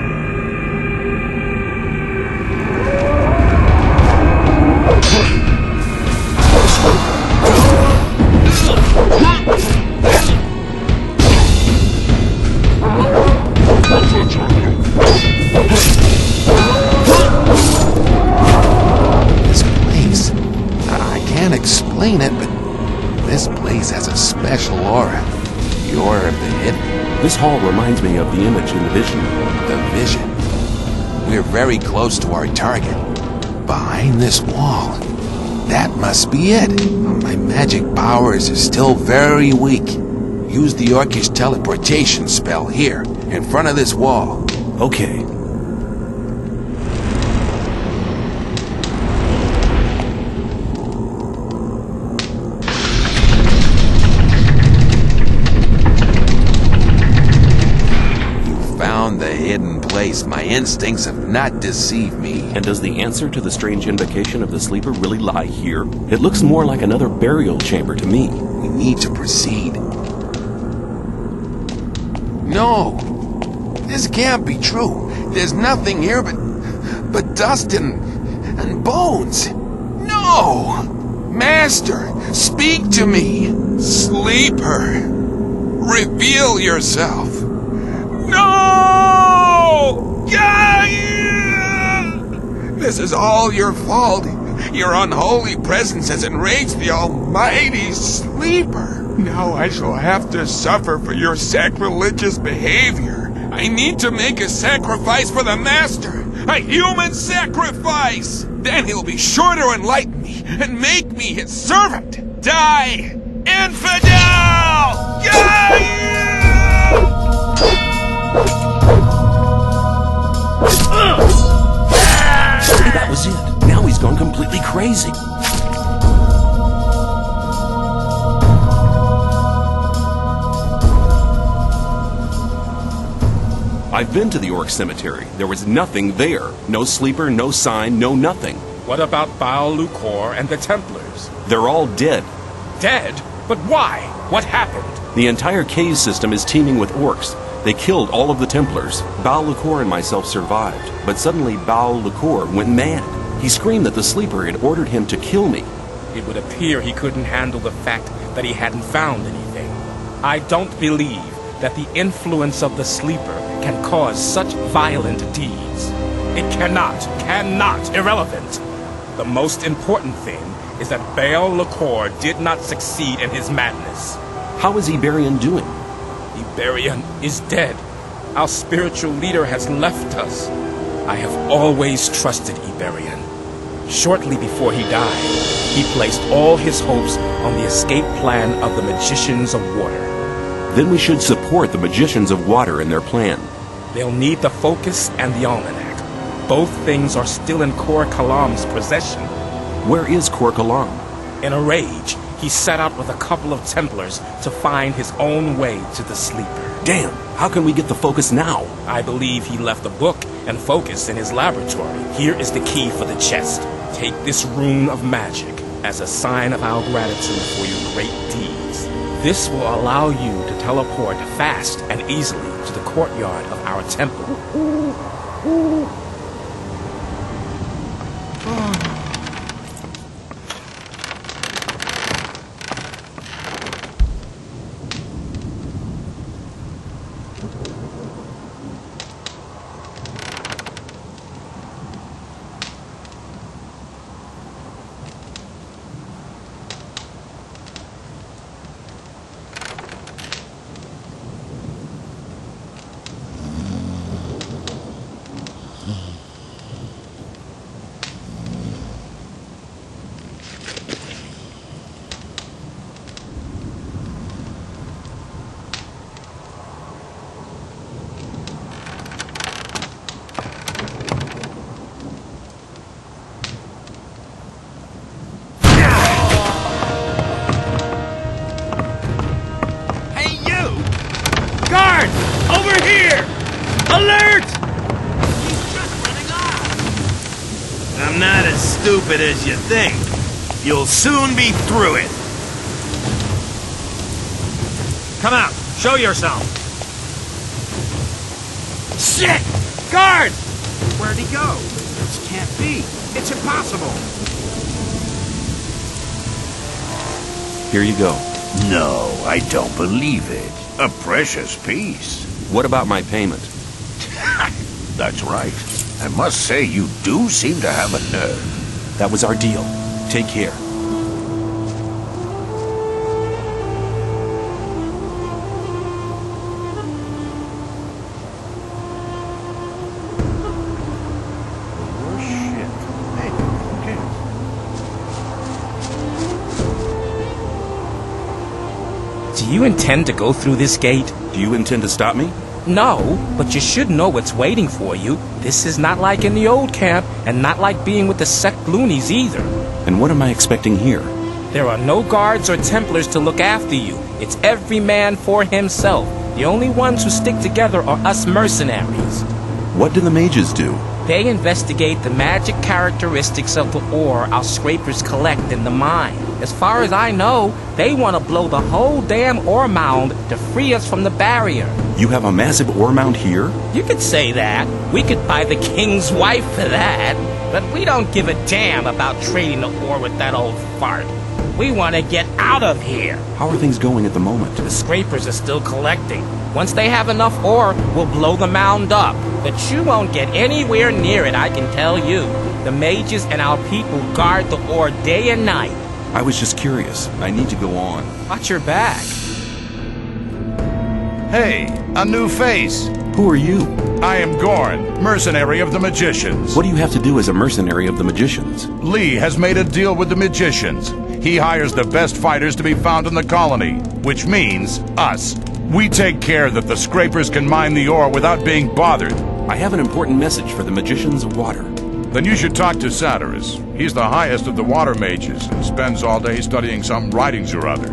This place, I can't explain it, but this place has a special aura. The aura of the hidden. This hall reminds me of the image in the vision. The vision? We're very close to our target. Behind this wall. That must be it. My magic powers are still very weak. Use the orcish teleportation spell here, in front of this wall. Okay. Found the hidden place. My instincts have not deceived me. And does the answer to the strange invocation of the sleeper really lie here? It looks more like another burial chamber to me. We need to proceed. No! This can't be true. There's nothing here but dust and bones. No! Master, speak to me. Sleeper, reveal yourself. No! This is all your fault. Your unholy presence has enraged the almighty Sleeper. Now I shall have to suffer for your sacrilegious behavior. I need to make a sacrifice for the Master. A human sacrifice! Then he'll be sure to enlighten me and make me his servant. Die, infidel! That was it. Now he's gone completely crazy. I've been to the Orc Cemetery. There was nothing there. No sleeper, no sign, no nothing. What about Baal Lucor and the Templars? They're all dead. Dead? But why? What happened? The entire cave system is teeming with orcs. They killed all of the Templars. Baal Lucor and myself survived, but suddenly Baal Lucor went mad. He screamed that the sleeper had ordered him to kill me. It would appear he couldn't handle the fact that he hadn't found anything. I don't believe that the influence of the sleeper can cause such violent deeds. It cannot, irrelevant. The most important thing is that Baal Lucor did not succeed in his madness. How is Iberian doing? Iberian is dead. Our spiritual leader has left us. I have always trusted Iberian. Shortly before he died, he placed all his hopes on the escape plan of the Magicians of Water. Then we should support the Magicians of Water in their plan. They'll need the focus and the almanac. Both things are still in Kor Kalam's possession. Where is Kor Kalam? In a rage, he set out with a couple of Templars to find his own way to the sleeper. Damn, how can we get the focus now? I believe he left the book and focus in his laboratory. Here is the key for the chest. Take this rune of magic as a sign of our gratitude for your great deeds. This will allow you to teleport fast and easily to the courtyard of our temple. as stupid as you think. You'll soon be through it. Come out. Show yourself. Shit! Guard! Where'd he go? This can't be. It's impossible. Here you go. No, I don't believe it. A precious piece. What about my payment? That's right. I must say, you do seem to have a nerve. That was our deal. Take care. Do you intend to go through this gate? Do you intend to stop me? No, but you should know what's waiting for you. This is not like in the old camp, and not like being with the sect loonies either. And what am I expecting here? There are no guards or Templars to look after you. It's every man for himself. The only ones who stick together are us mercenaries. What do the mages do? They investigate the magic characteristics of the ore our scrapers collect in the mine. As far as I know, they want to blow the whole damn ore mound to free us from the barrier. You have a massive ore mound here? You could say that. We could buy the king's wife for that. But we don't give a damn about trading the ore with that old fart. We want to get out of here. How are things going at the moment? The scrapers are still collecting. Once they have enough ore, we'll blow the mound up. But you won't get anywhere near it, I can tell you. The mages and our people guard the ore day and night. I was just curious. I need to go on. Watch your back. Hey, a new face. Who are you? I am Gorn, mercenary of the magicians. What do you have to do as a mercenary of the magicians? Lee has made a deal with the magicians. He hires the best fighters to be found in the colony, which means us. We take care that the scrapers can mine the ore without being bothered. I have an important message for the magicians of water. Then you should talk to Satyrus. He's the highest of the water mages and spends all day studying some writings or other.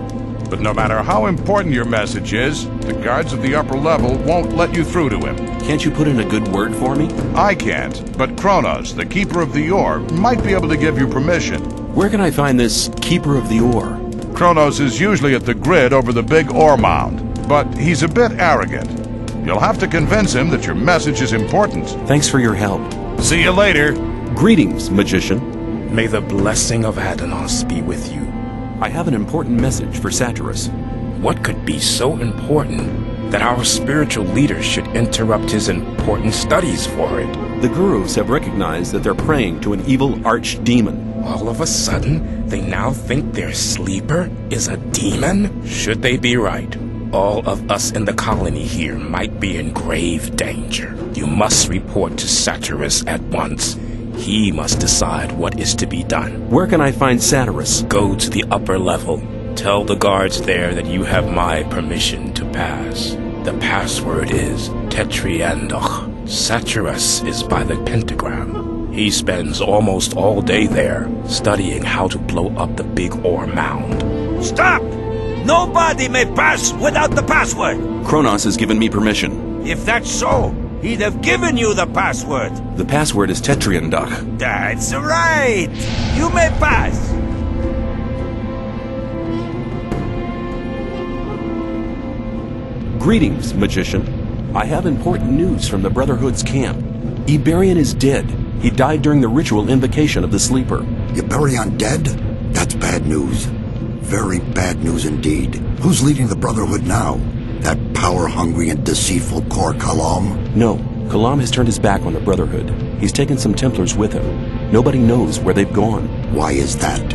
But no matter how important your message is, the guards of the upper level won't let you through to him. Can't you put in a good word for me? I can't, but Kronos, the keeper of the ore, might be able to give you permission. Where can I find this keeper of the ore? Kronos is usually at the grid over the big ore mound, but he's a bit arrogant. You'll have to convince him that your message is important. Thanks for your help. See you later. Greetings, magician. May the blessing of Adanos be with you. I have an important message for Satyrus. What could be so important that our spiritual leader should interrupt his important studies for it? The gurus have recognized that they're praying to an evil archdemon. All of a sudden, they now think their sleeper is a demon? Should they be right? All of us in the colony here might be in grave danger. You must report to Satyrus at once. He must decide what is to be done. Where can I find Satyrus? Go to the upper level. Tell the guards there that you have my permission to pass. The password is Tetriandoch. Satyrus is by the pentagram. He spends almost all day there, studying how to blow up the big ore mound. Stop! Nobody may pass without the password! Kronos has given me permission. If that's so, he'd have given you the password. The password is Tetriandoch. That's right! You may pass! Greetings, magician. I have important news from the Brotherhood's camp. Iberion is dead. He died during the ritual invocation of the sleeper. Iberion dead? That's bad news. Very bad news indeed. Who's leading the Brotherhood now? That power-hungry and deceitful Kor Kalam? No, Kalam has turned his back on the Brotherhood. He's taken some Templars with him. Nobody knows where they've gone. Why is that?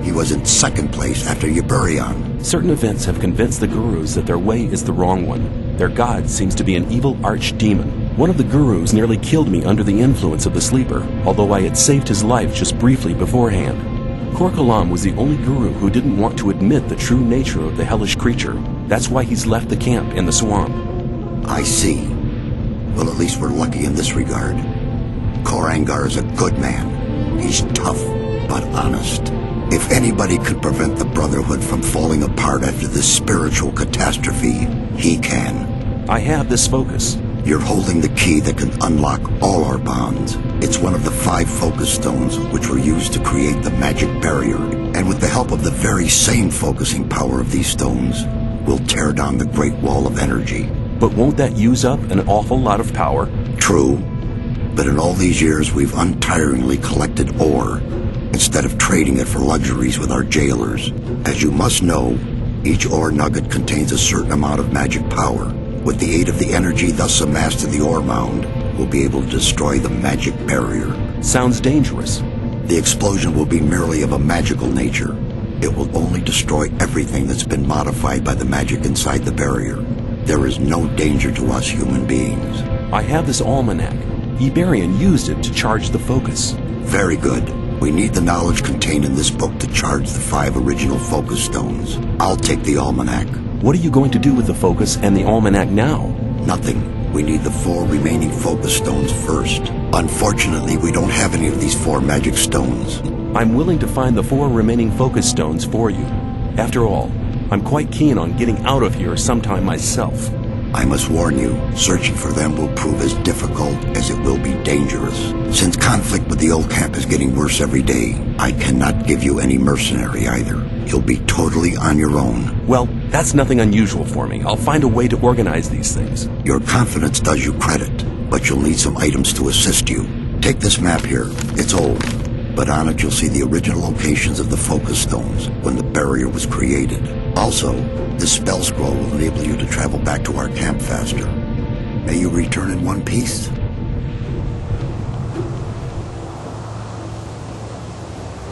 He was in second place after Iberion. Certain events have convinced the gurus that their way is the wrong one. Their god seems to be an evil archdemon. One of the gurus nearly killed me under the influence of the sleeper, although I had saved his life just briefly beforehand. Kor Kalam was the only guru who didn't want to admit the true nature of the hellish creature. That's why he's left the camp in the swamp. I see. Well, at least we're lucky in this regard. Korangar is a good man. He's tough, but honest. If anybody could prevent the Brotherhood from falling apart after this spiritual catastrophe, he can. I have this focus. You're holding the key that can unlock all our bonds. It's one of the 5 focus stones which were used to create the magic barrier, and with the help of the very same focusing power of these stones, we'll tear down the Great Wall of Energy. But won't that use up an awful lot of power? True, but in all these years we've untiringly collected ore, instead of trading it for luxuries with our jailers. As you must know, each ore nugget contains a certain amount of magic power. With the aid of the energy thus amassed in the ore mound, we'll be able to destroy the magic barrier. Sounds dangerous. The explosion will be merely of a magical nature. It will only destroy everything that's been modified by the magic inside the barrier. There is no danger to us human beings. I have this almanac. Iberian used it to charge the focus. Very good. We need the knowledge contained in this book to charge the 5 original focus stones. I'll take the almanac. What are you going to do with the focus and the almanac now? Nothing. We need the 4 remaining focus stones first. Unfortunately, we don't have any of these 4 magic stones. I'm willing to find the 4 remaining focus stones for you. After all, I'm quite keen on getting out of here sometime myself. I must warn you, searching for them will prove as difficult as it will be dangerous. Since conflict with the old camp is getting worse every day, I cannot give you any mercenary either. You'll be totally on your own. Well, that's nothing unusual for me. I'll find a way to organize these things. Your confidence does you credit, but you'll need some items to assist you. Take this map here. It's old, but on it you'll see the original locations of the focus stones when the barrier was created. Also, this spell scroll will enable you to travel back to our camp faster. May you return in one piece.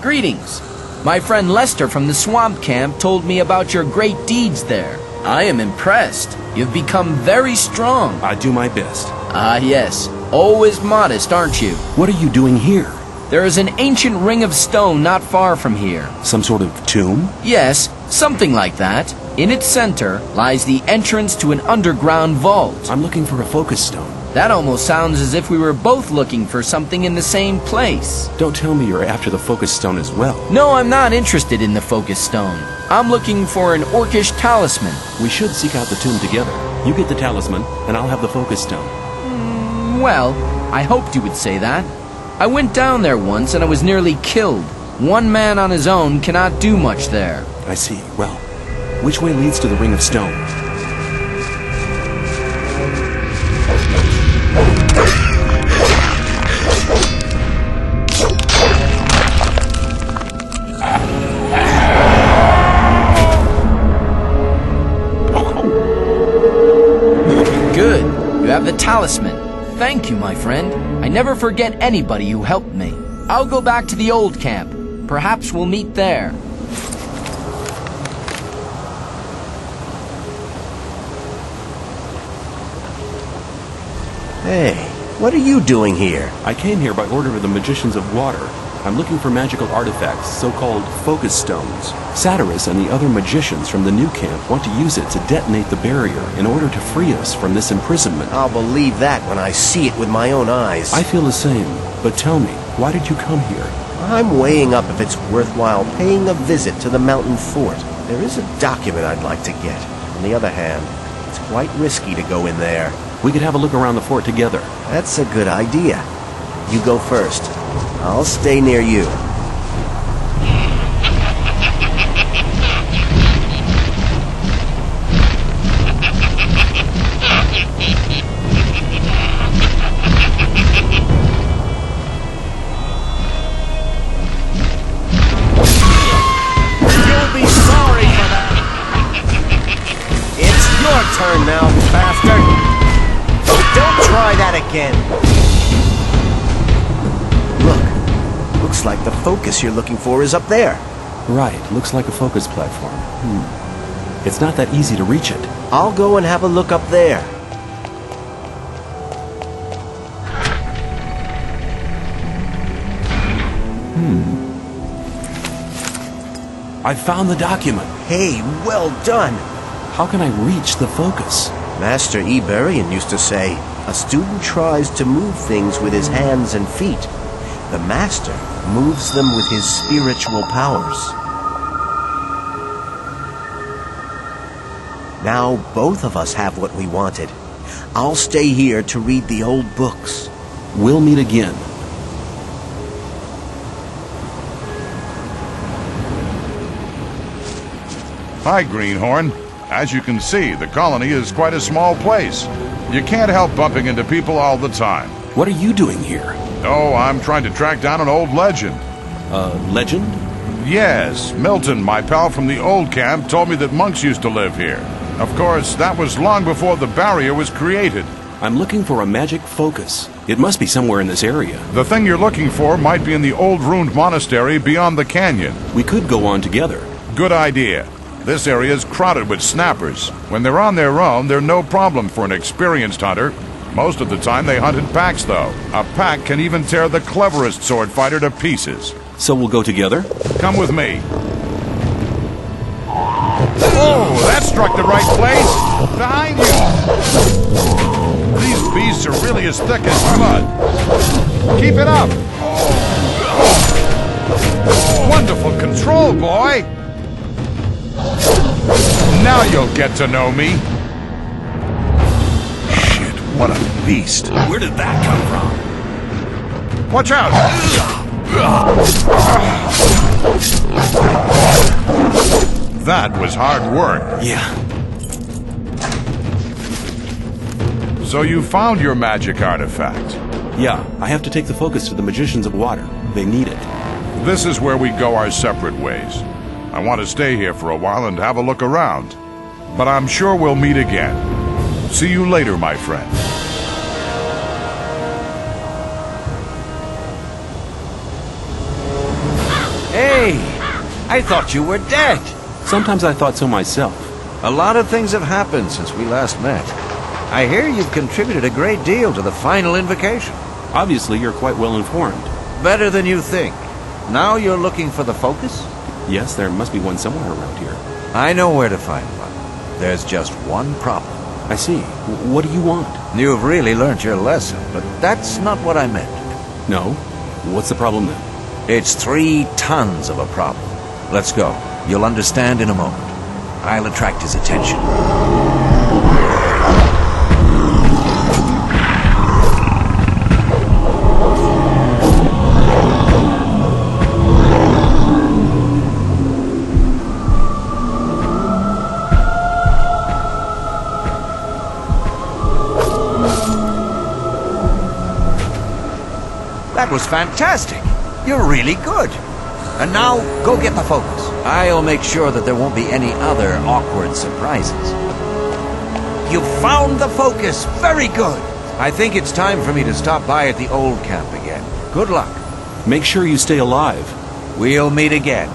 Greetings. My friend Lester from the swamp camp told me about your great deeds there. I am impressed. You've become very strong. I do my best. Ah, yes. Always modest, aren't you? What are you doing here? There is an ancient ring of stone not far from here. Some sort of tomb? Yes, something like that. In its center lies the entrance to an underground vault. I'm looking for a focus stone. That almost sounds as if we were both looking for something in the same place. Don't tell me you're after the focus stone as well. No, I'm not interested in the focus stone. I'm looking for an orcish talisman. We should seek out the tomb together. You get the talisman, and I'll have the focus stone. Well, I hoped you would say that. I went down there once and I was nearly killed. One man on his own cannot do much there. I see. Well, which way leads to the Ring of Stone? Good. You have the talisman. Thank you, my friend. I never forget anybody who helped me. I'll go back to the old camp. Perhaps we'll meet there. Hey, what are you doing here? I came here by order of the Magicians of Water. I'm looking for magical artifacts, so-called focus stones. Satyrus and the other magicians from the new camp want to use it to detonate the barrier in order to free us from this imprisonment. I'll believe that when I see it with my own eyes. I feel the same, but tell me, why did you come here? I'm weighing up if it's worthwhile paying a visit to the mountain fort. There is a document I'd like to get. On the other hand, it's quite risky to go in there. We could have a look around the fort together. That's a good idea. You go first. I'll stay near you. You'll be sorry for that. It's your turn now, bastard. Don't try that again. Looks like the focus you're looking for is up there. Right, looks like a focus platform. It's not that easy to reach it. I'll go and have a look up there. I found the document. Hey, well done. How can I reach the focus? Master Iberian used to say, a student tries to move things with his hands and feet. The master moves them with his spiritual powers. Now both of us have what we wanted. I'll stay here to read the old books. We'll meet again. Hi, Greenhorn. As you can see, the colony is quite a small place. You can't help bumping into people all the time. What are you doing here? Oh, I'm trying to track down an old legend. Legend? Yes, Milton, my pal from the old camp, told me that monks used to live here. Of course, that was long before the barrier was created. I'm looking for a magic focus. It must be somewhere in this area. The thing you're looking for might be in the old ruined monastery beyond the canyon. We could go on together. Good idea. This area is crowded with snappers. When they're on their own, they're no problem for an experienced hunter. Most of the time they hunt in packs, though. A pack can even tear the cleverest sword fighter to pieces. So we'll go together? Come with me. Oh, that struck the right place! Behind you! These beasts are really as thick as mud. Keep it up! Wonderful control, boy! Now you'll get to know me. Shit, what a beast. Where did that come from? Watch out! That was hard work. Yeah. So you found your magic artifact? Yeah, I have to take the focus to the Magicians of Water. They need it. This is where we go our separate ways. I want to stay here for a while and have a look around. But I'm sure we'll meet again. See you later, my friend. Hey! I thought you were dead! Sometimes I thought so myself. A lot of things have happened since we last met. I hear you've contributed a great deal to the final invocation. Obviously, you're quite well informed. Better than you think. Now you're looking for the focus? Yes, there must be one somewhere around here. I know where to find one. There's just one problem. I see. What do you want? You've really learned your lesson, but that's not what I meant. No? What's the problem then? It's 3 tons of a problem. Let's go. You'll understand in a moment. I'll attract his attention. That was fantastic. You're really good. And now, go get the focus. I'll make sure that there won't be any other awkward surprises. You found the focus. Very good. I think it's time for me to stop by at the old camp again. Good luck. Make sure you stay alive. We'll meet again.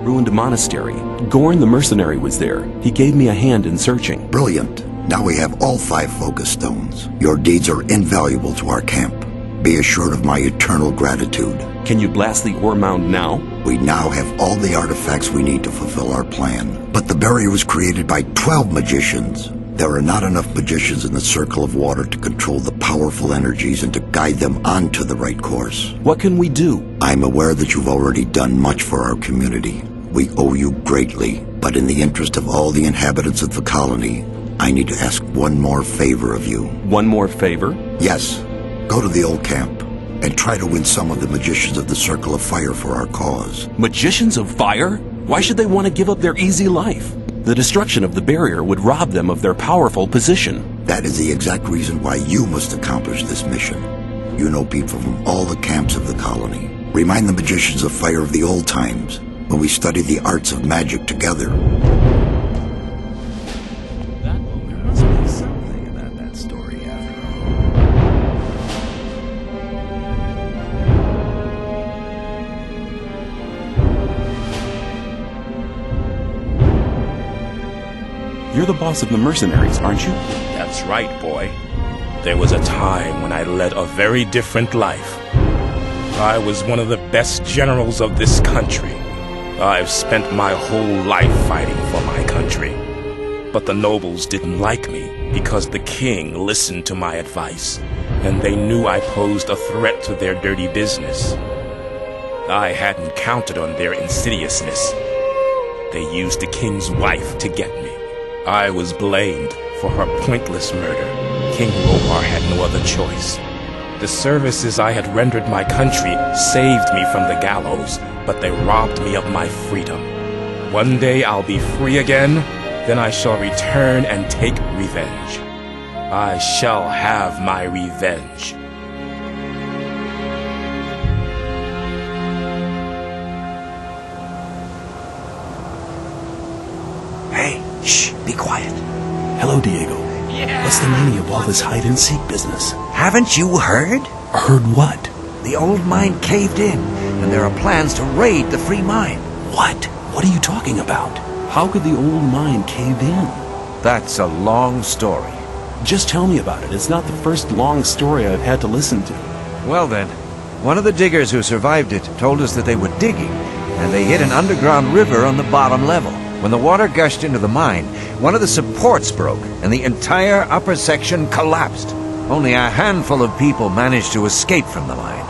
Ruined monastery. Gorn the mercenary was there. He gave me a hand in searching. Brilliant. Now we have all 5 focus stones. Your deeds are invaluable to our camp. Be assured of my eternal gratitude. Can you blast the ore mound now? We now have all the artifacts we need to fulfill our plan. But the barrier was created by 12 magicians. There are not enough magicians in the circle of water to control the powerful energies and to guide them onto the right course. What can we do? I'm aware that you've already done much for our community. We owe you greatly, but in the interest of all the inhabitants of the colony, I need to ask one more favor of you. One more favor? Yes. Go to the old camp and try to win some of the magicians of the Circle of Fire for our cause. Magicians of Fire? Why should they want to give up their easy life? The destruction of the barrier would rob them of their powerful position. That is the exact reason why you must accomplish this mission. You know people from all the camps of the colony. Remind the magicians of Fire of the old times, when we studied the arts of magic together. There must be something about that story after all. You're the boss of the mercenaries, aren't you? That's right, boy. There was a time when I led a very different life. I was one of the best generals of this country. I've spent my whole life fighting for my country. But the nobles didn't like me because the king listened to my advice, and they knew I posed a threat to their dirty business. I hadn't counted on their insidiousness. They used the king's wife to get me. I was blamed for her pointless murder, King Romar had no other choice. The services I had rendered my country saved me from the gallows, but they robbed me of my freedom. One day I'll be free again, then I shall return and take revenge. I shall have my revenge. Hey, shh, be quiet. Hello, Diego. Yeah. What's the meaning of all this hide-and-seek business? Haven't you heard? Heard what? The old mine caved in, and there are plans to raid the free mine. What? What are you talking about? How could the old mine cave in? That's a long story. Just tell me about it. It's not the first long story I've had to listen to. Well then, one of the diggers who survived it told us that they were digging, and they hit an underground river on the bottom level. When the water gushed into the mine, one of the supports broke, and the entire upper section collapsed. Only a handful of people managed to escape from the mine.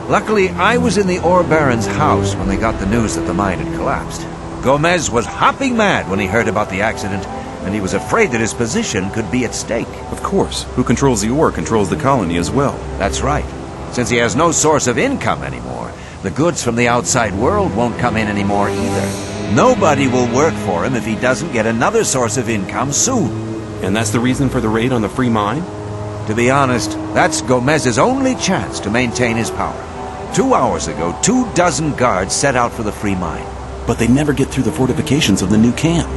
Luckily, I was in the ore baron's house when they got the news that the mine had collapsed. Gomez was hopping mad when he heard about the accident, and he was afraid that his position could be at stake. Of course. Who controls the ore controls the colony as well. That's right. Since he has no source of income anymore, the goods from the outside world won't come in anymore either. Nobody will work for him if he doesn't get another source of income soon. And that's the reason for the raid on the free mine? To be honest, that's Gomez's only chance to maintain his power. 2 hours ago, 24 guards set out for the free mine. But they never get through the fortifications of the new camp.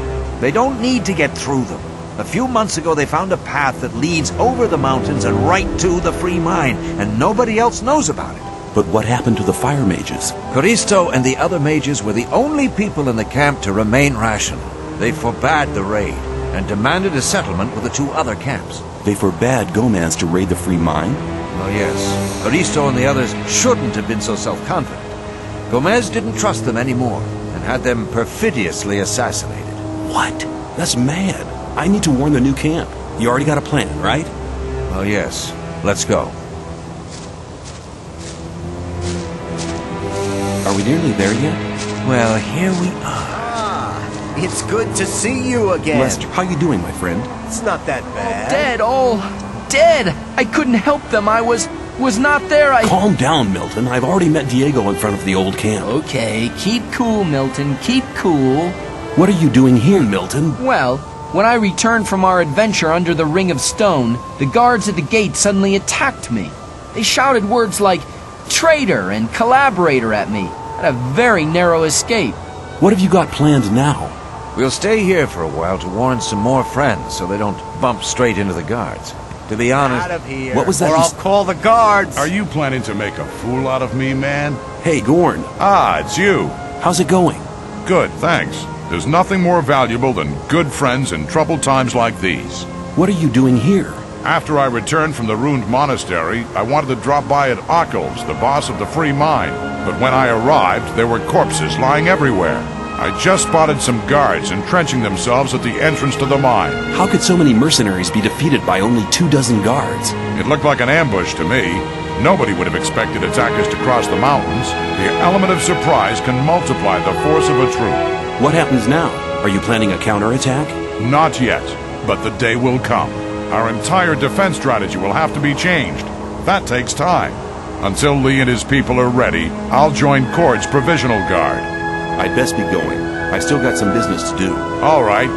They don't need to get through them. A few months ago, they found a path that leads over the mountains and right to the free mine, and nobody else knows about it. But what happened to the fire mages? Coristo and the other mages were the only people in the camp to remain rational. They forbade the raid and demanded a settlement with the 2 other camps. They forbade Gomez to raid the free mine? Oh yes. Coristo and the others shouldn't have been so self-confident. Gomez didn't trust them anymore and had them perfidiously assassinated. What? That's mad. I need to warn the new camp. You already got a plan, right? Oh yes. Let's go. Are we nearly there yet? Well, here we are. It's good to see you again. Lester, how you doing, my friend? It's not that bad. Dead, all dead. I couldn't help them. I was not there. Calm down, Milton. I've already met Diego in front of the old camp. Okay, keep cool, Milton. Keep cool. What are you doing here, Milton? Well, when I returned from our adventure under the Ring of Stone, the guards at the gate suddenly attacked me. They shouted words like traitor and collaborator at me. I had a very narrow escape. What have you got planned now? We'll stay here for a while to warn some more friends so they don't bump straight into the guards. To be honest, out of here, what was that? Or I'll call the guards. Are you planning to make a fool out of me, man? Hey, Gorn. Ah, it's you. How's it going? Good, thanks. There's nothing more valuable than good friends in troubled times like these. What are you doing here? After I returned from the ruined monastery, I wanted to drop by at Ockles, the boss of the free mine. But when I arrived, there were corpses lying everywhere. I just spotted some guards entrenching themselves at the entrance to the mine. How could so many mercenaries be defeated by only 24 guards? It looked like an ambush to me. Nobody would have expected attackers to cross the mountains. The element of surprise can multiply the force of a troop. What happens now? Are you planning a counterattack? Not yet, but the day will come. Our entire defense strategy will have to be changed. That takes time. Until Lee and his people are ready, I'll join Cord's Provisional Guard. I'd best be going. I've still got some business to do. All right.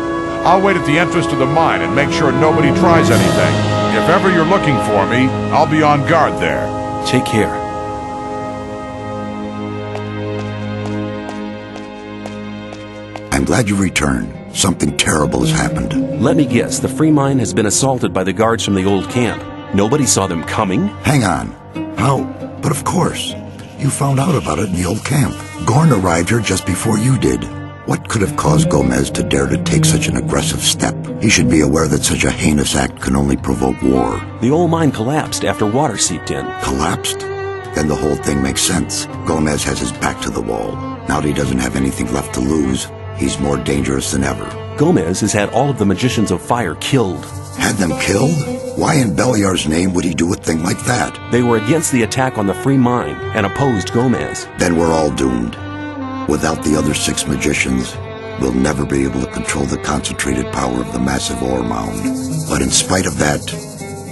I'll wait at the entrance to the mine and make sure nobody tries anything. If ever you're looking for me, I'll be on guard there. Take care. I'm glad you returned. Something terrible has happened. Let me guess, the free mine has been assaulted by the guards from the old camp. Nobody saw them coming? Hang on. How? But of course. You found out about it in the old camp. Gorn arrived here just before you did. What could have caused Gomez to dare to take such an aggressive step? He should be aware that such a heinous act can only provoke war. The old mine collapsed after water seeped in. Collapsed? Then the whole thing makes sense. Gomez has his back to the wall. Now that he doesn't have anything left to lose, he's more dangerous than ever. Gomez has had all of the magicians of fire killed. Had them killed? Why in Beliar's name would he do a thing like that? They were against the attack on the free mine and opposed Gomez. Then we're all doomed. Without the other 6 magicians, we'll never be able to control the concentrated power of the massive ore mound. But in spite of that,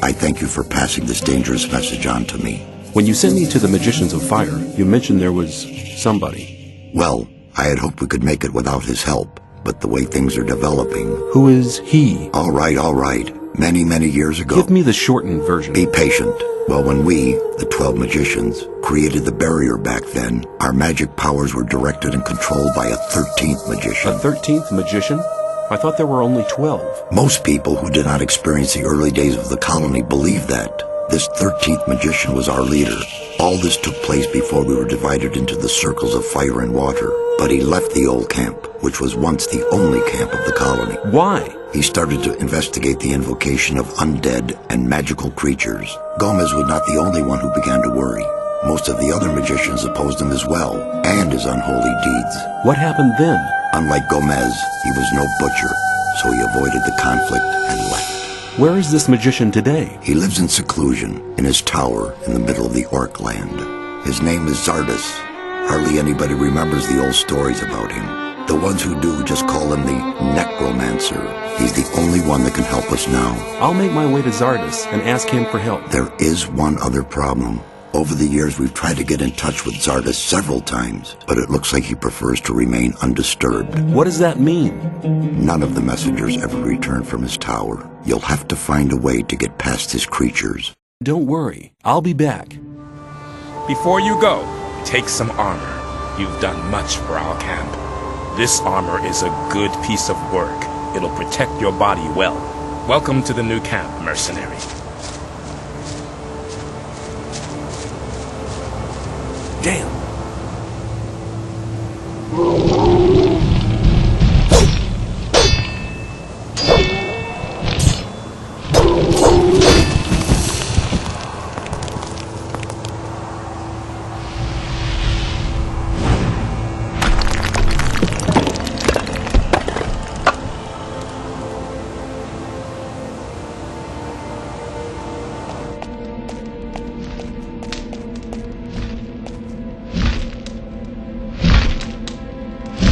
I thank you for passing this dangerous message on to me. When you sent me to the Magicians of Fire, you mentioned there was somebody. Well, I had hoped we could make it without his help, but the way things are developing... Who is he? All right. Many years ago... Give me the shortened version. Be patient. Well, when we, the 12 magicians, created the barrier back then, our magic powers were directed and controlled by a 13th magician. A 13th magician? I thought there were only 12. Most people who did not experience the early days of the colony believe that. This 13th magician was our leader. All this took place before we were divided into the circles of fire and water. But he left the old camp, which was once the only camp of the colony. Why? He started to investigate the invocation of undead and magical creatures. Gomez was not the only one who began to worry. Most of the other magicians opposed him as well, and his unholy deeds. What happened then? Unlike Gomez, he was no butcher, so he avoided the conflict and left. Where is this magician today? He lives in seclusion, in his tower in the middle of the Orc land. His name is Zardas. Hardly anybody remembers the old stories about him. The ones who do just call him the Necromancer. He's the only one that can help us now. I'll make my way to Zardas and ask him for help. There is one other problem. Over the years, we've tried to get in touch with Zardas several times, but it looks like he prefers to remain undisturbed. What does that mean? None of the messengers ever return from his tower. You'll have to find a way to get past his creatures. Don't worry, I'll be back. Before you go, take some armor. You've done much for our camp. This armor is a good piece of work. It'll protect your body well. Welcome to the new camp, mercenary. Damn.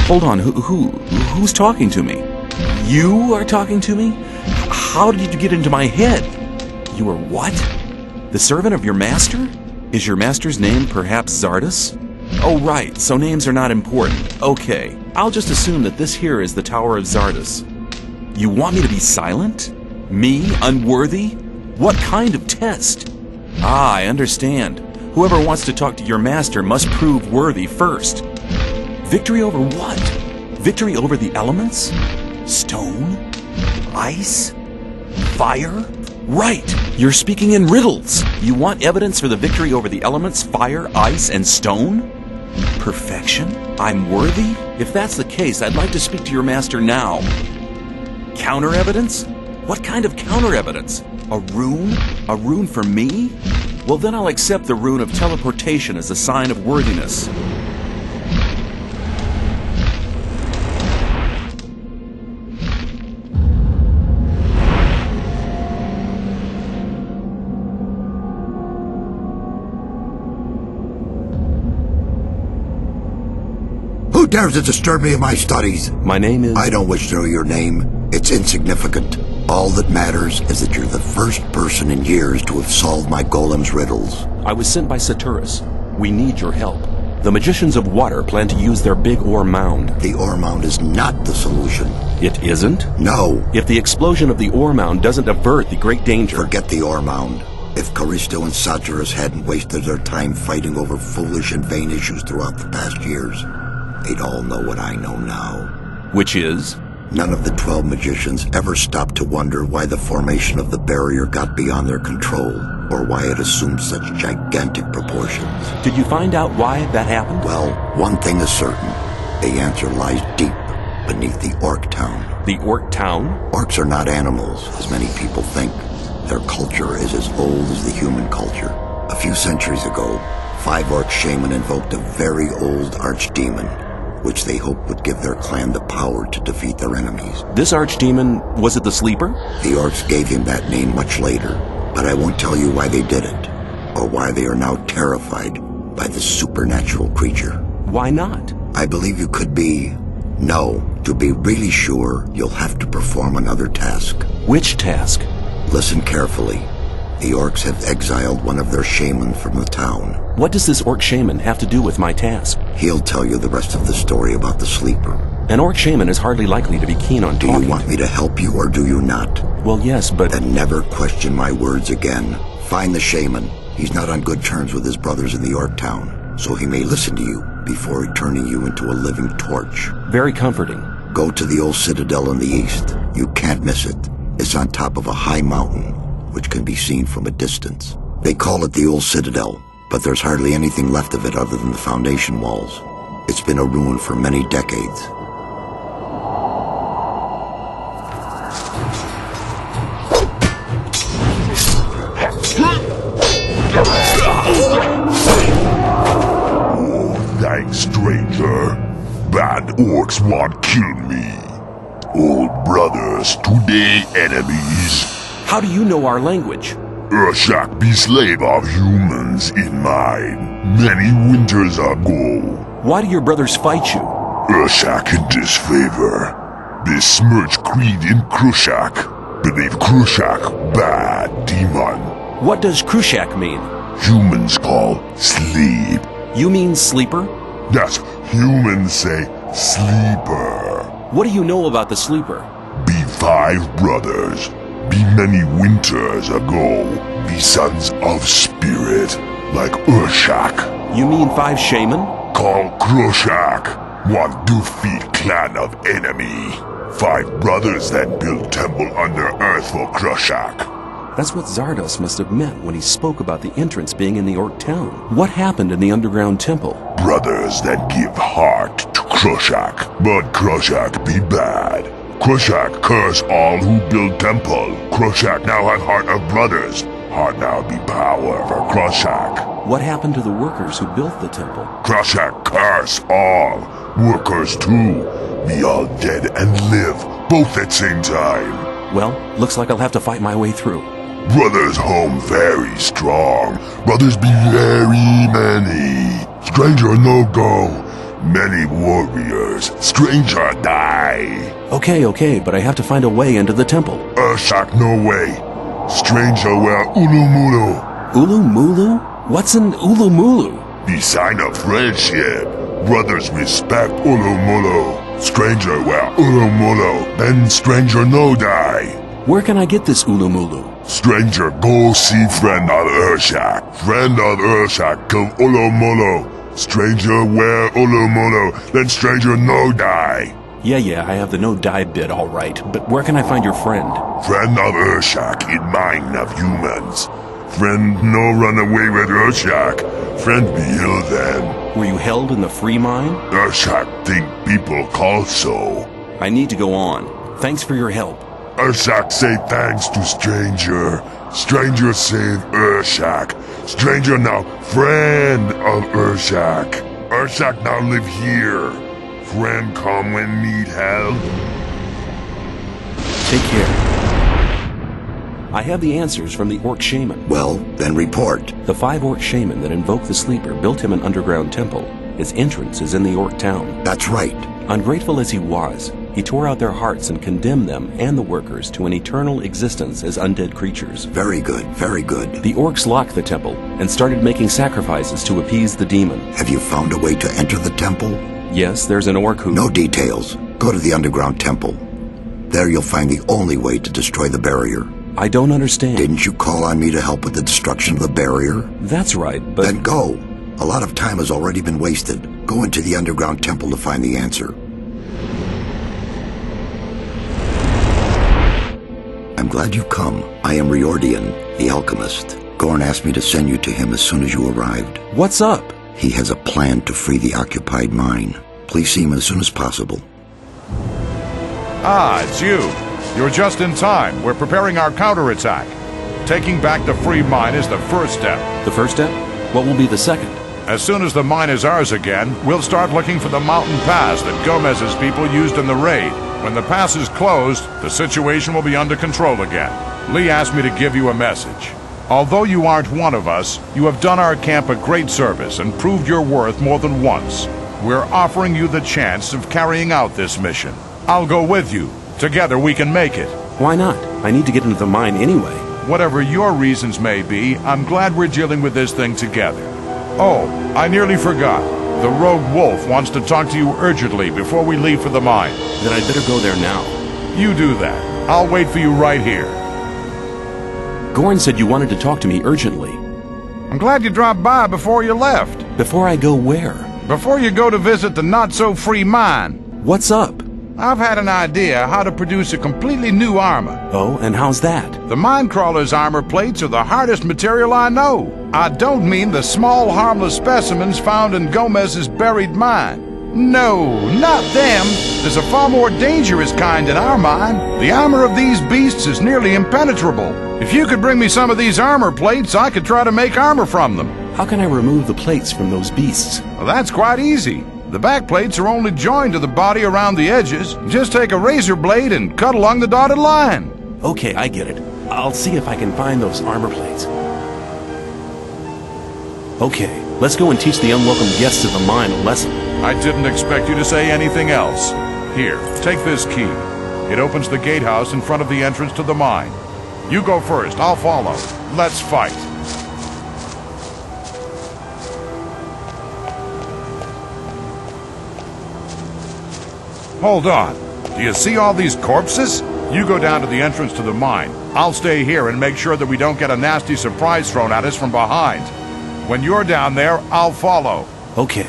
Hold on, who's talking to me? You are talking to me? How did you get into my head? You are what? The servant of your master? Is your master's name perhaps Zardas? Oh right, so names are not important. Okay, I'll just assume that this here is the Tower of Zardas. You want me to be silent? Me, unworthy? What kind of test? Ah, I understand. Whoever wants to talk to your master must prove worthy first. Victory over what? Victory over the elements? Stone? Ice? Fire? Right! You're speaking in riddles! You want evidence for the victory over the elements, fire, ice, and stone? Perfection? I'm worthy? If that's the case, I'd like to speak to your master now. Counter evidence? What kind of counter evidence? A rune? A rune for me? Well, then I'll accept the rune of teleportation as a sign of worthiness. Who dares to disturb me in my studies? My name is... I don't wish to know your name. It's insignificant. All that matters is that you're the first person in years to have solved my golem's riddles. I was sent by Saturus. We need your help. The Magicians of Water plan to use their big ore mound. The ore mound is not the solution. It isn't? No. If the explosion of the ore mound doesn't avert the great danger... Forget the ore mound. If Callisto and Saturus hadn't wasted their time fighting over foolish and vain issues throughout the past years, they'd all know what I know now. Which is? None of the 12 magicians ever stopped to wonder why the formation of the barrier got beyond their control, or why it assumed such gigantic proportions. Did you find out why that happened? Well, one thing is certain. The answer lies deep beneath the Orc town. The Orc town? Orcs are not animals, as many people think. Their culture is as old as the human culture. A few centuries ago, 5 Orc shaman invoked a very old archdemon, which they hoped would give their clan the power to defeat their enemies. This archdemon, was it the Sleeper? The Orcs gave him that name much later, but I won't tell you why they did it, or why they are now terrified by this supernatural creature. Why not? I believe you could be... No, to be really sure, you'll have to perform another task. Which task? Listen carefully. The orcs have exiled one of their shaman from the town. What does this orc shaman have to do with my task? He'll tell you the rest of the story about the sleeper. An orc shaman is hardly likely to be keen on talking. Do you want me to help you or do you not? Well, yes, but... Then never question my words again. Find the shaman. He's not on good terms with his brothers in the orc town, so he may listen to you before turning you into a living torch. Very comforting. Go to the old citadel in the east. You can't miss it. It's on top of a high mountain, which can be seen from a distance. They call it the old citadel, but there's hardly anything left of it other than the foundation walls. It's been a ruin for many decades. Oh, thanks, stranger. Bad orcs want kill me. Old brothers, today enemies. How do you know our language? Urshak be slave of humans in mine, many winters ago. Why do your brothers fight you? Urshak in disfavor. They smirch creed in Krushak. Believe Krushak bad demon. What does Krushak mean? Humans call sleep. You mean sleeper? Yes, humans say sleeper. What do you know about the sleeper? Be 5 brothers. Be many winters ago, be sons of spirit, like Urshak. You mean 5 shaman? Call Krushak, one defeat clan of enemy. 5 brothers that build temple under earth for Krushak. That's what Zardos must have meant when he spoke about the entrance being in the orc town. What happened in the underground temple? Brothers that give heart to Krushak, but Krushak be bad. Krushak curse all who build temple. Krushak now have heart of brothers. Heart now be power for Krushak. What happened to the workers who built the temple? Krushak curse all. Workers too. Be all dead and live, both at same time. Well, looks like I'll have to fight my way through. Brothers home very strong. Brothers be very many. Stranger no go. Many warriors. Stranger die. Okay, but I have to find a way into the temple. Urshak no way. Stranger wear Ulumulu. Ulumulu? What's an Ulumulu? The sign of friendship. Brothers respect Ulumulu. Stranger wear Ulumulu. Then stranger no die. Where can I get this Ulumulu? Stranger go see friend of Urshak. Friend of Urshak kill Ulumulu. Stranger wear Ulumulu. Then stranger no die. Yeah, I have the no die bit all right, but where can I find your friend? Friend of Urshak in mine of humans. Friend no run away with Urshak. Friend be ill then. Were you held in the free mine? Urshak think people call so. I need to go on. Thanks for your help. Urshak say thanks to stranger. Stranger save Urshak. Stranger now friend of Urshak. Urshak now live here. Friend come when need help. Take care. I have the answers from the orc shaman. Well, then report. The 5 orc shaman that invoked the sleeper built him an underground temple. His entrance is in the orc town. That's right. Ungrateful as he was, he tore out their hearts and condemned them and the workers to an eternal existence as undead creatures. Very good, very good. The orcs locked the temple and started making sacrifices to appease the demon. Have you found a way to enter the temple? Yes, there's an orc who... No details. Go to the underground temple. There you'll find the only way to destroy the barrier. I don't understand. Didn't you call on me to help with the destruction of the barrier? That's right, but... Then go. A lot of time has already been wasted. Go into the underground temple to find the answer. I'm glad you've come. I am Riordian, the alchemist. Gorn asked me to send you to him as soon as you arrived. What's up? He has a plan to free the occupied mine. Please see him as soon as possible. Ah, it's you. You're just in time. We're preparing our counterattack. Taking back the free mine is the first step. The first step? What will be the second? As soon as the mine is ours again, we'll start looking for the mountain pass that Gomez's people used in the raid. When the pass is closed, the situation will be under control again. Lee asked me to give you a message. Although you aren't one of us, you have done our camp a great service and proved your worth more than once. We're offering you the chance of carrying out this mission. I'll go with you. Together we can make it. Why not? I need to get into the mine anyway. Whatever your reasons may be, I'm glad we're dealing with this thing together. Oh, I nearly forgot. The rogue wolf wants to talk to you urgently before we leave for the mine. Then I'd better go there now. You do that. I'll wait for you right here. Gorn said you wanted to talk to me urgently. I'm glad you dropped by before you left. Before I go where? Before you go to visit the not-so-free mine. What's up? I've had an idea how to produce a completely new armor. Oh, and how's that? The Minecrawler's armor plates are the hardest material I know. I don't mean the small, harmless specimens found in Gomez's buried mine. No, not them. There's a far more dangerous kind in our mine. The armor of these beasts is nearly impenetrable. If you could bring me some of these armor plates, I could try to make armor from them. How can I remove the plates from those beasts? Well, that's quite easy. The back plates are only joined to the body around the edges. Just take a razor blade and cut along the dotted line. Okay, I get it. I'll see if I can find those armor plates. Okay, let's go and teach the unwelcome guests of the mine a lesson. I didn't expect you to say anything else. Here, take this key. It opens the gatehouse in front of the entrance to the mine. You go first, I'll follow. Let's fight. Hold on. Do you see all these corpses? You go down to the entrance to the mine. I'll stay here and make sure that we don't get a nasty surprise thrown at us from behind. When you're down there, I'll follow. Okay.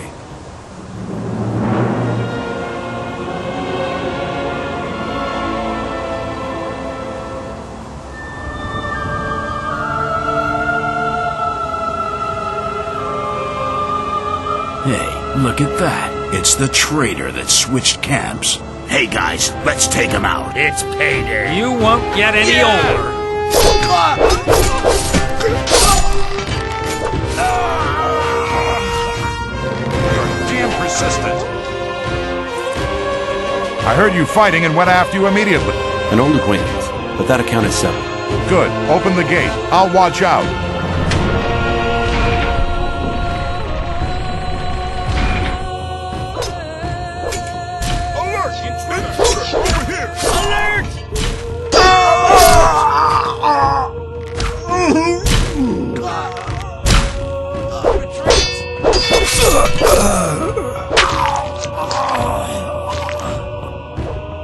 Hey, look at that. It's the traitor that switched camps. Hey guys, let's take him out. It's payday. You won't get any older. You're damn persistent. I heard you fighting and went after you immediately. An old acquaintance, but that account is settled. Good. Open the gate. I'll watch out.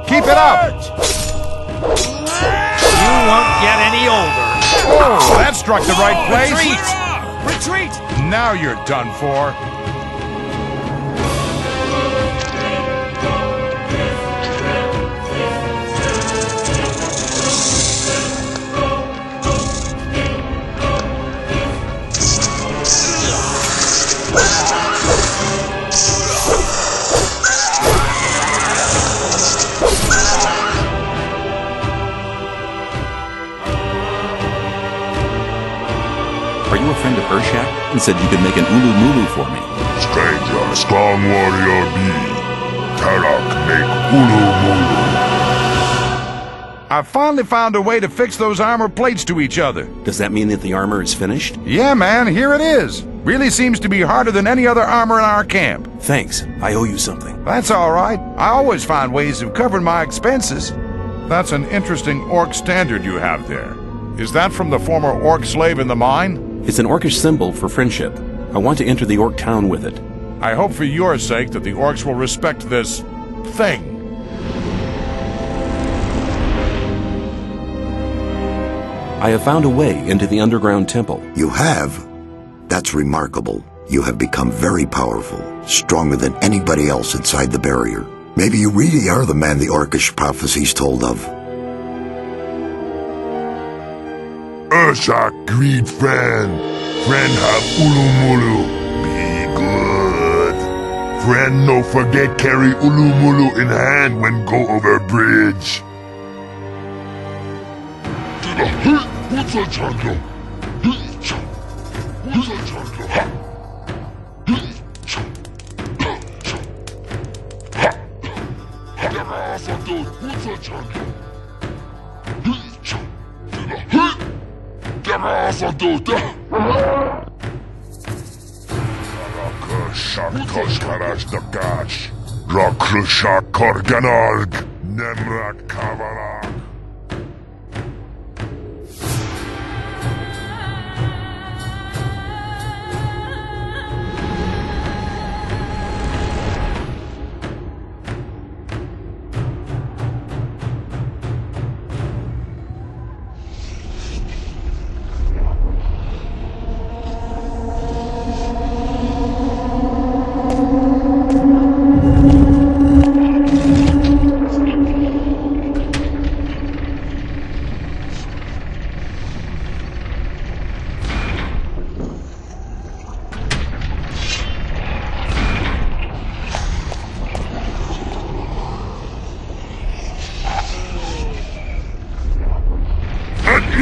Keep it up! You won't get any older. Oh, that struck the right place. Retreat! Now you're done for. Are you a friend of Urshak? He said you could make an Ulu Mulu for me. Stranger, strong warrior be. Tarak make Ulu Mulu. I finally found a way to fix those armor plates to each other. Does that mean that the armor is finished? Yeah, man, here it is. Really seems to be harder than any other armor in our camp. Thanks. I owe you something. That's all right. I always find ways of covering my expenses. That's an interesting orc standard you have there. Is that from the former orc slave in the mine? It's an orcish symbol for friendship. I want to enter the orc town with it. I hope for your sake that the orcs will respect this thing. I have found a way into the underground temple. You have? That's remarkable. You have become very powerful, stronger than anybody else inside the barrier. Maybe you really are the man the orcish prophecies told of. Urshak, greed friend. Friend have Ulu Mulu. Be good. Friend no forget carry Ulu Mulu in hand when go over bridge.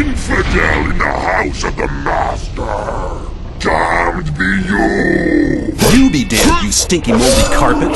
infidel in the house of the Master! Damned be you! You be damned, you stinky moldy carpet!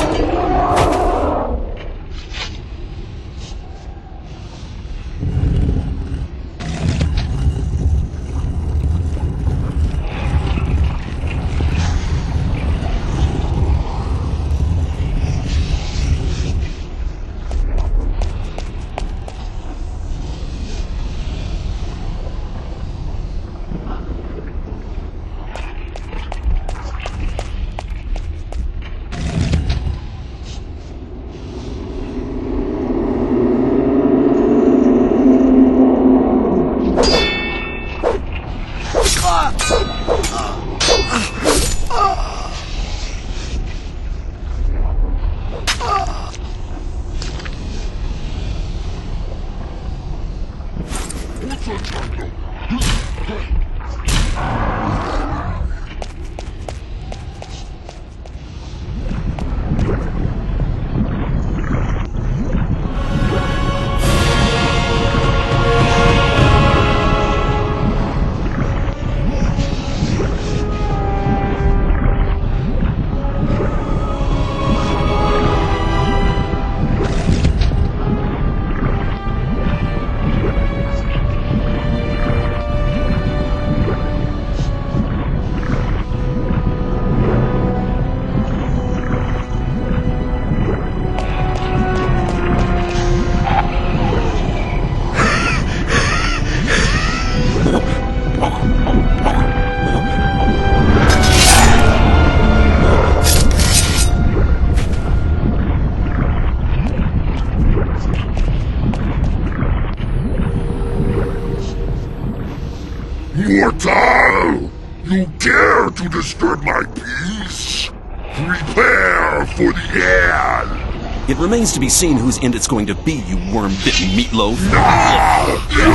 Mortal! You dare to disturb my peace? Prepare for the end! It remains to be seen whose end it's going to be, you worm-bitten meatloaf. Now you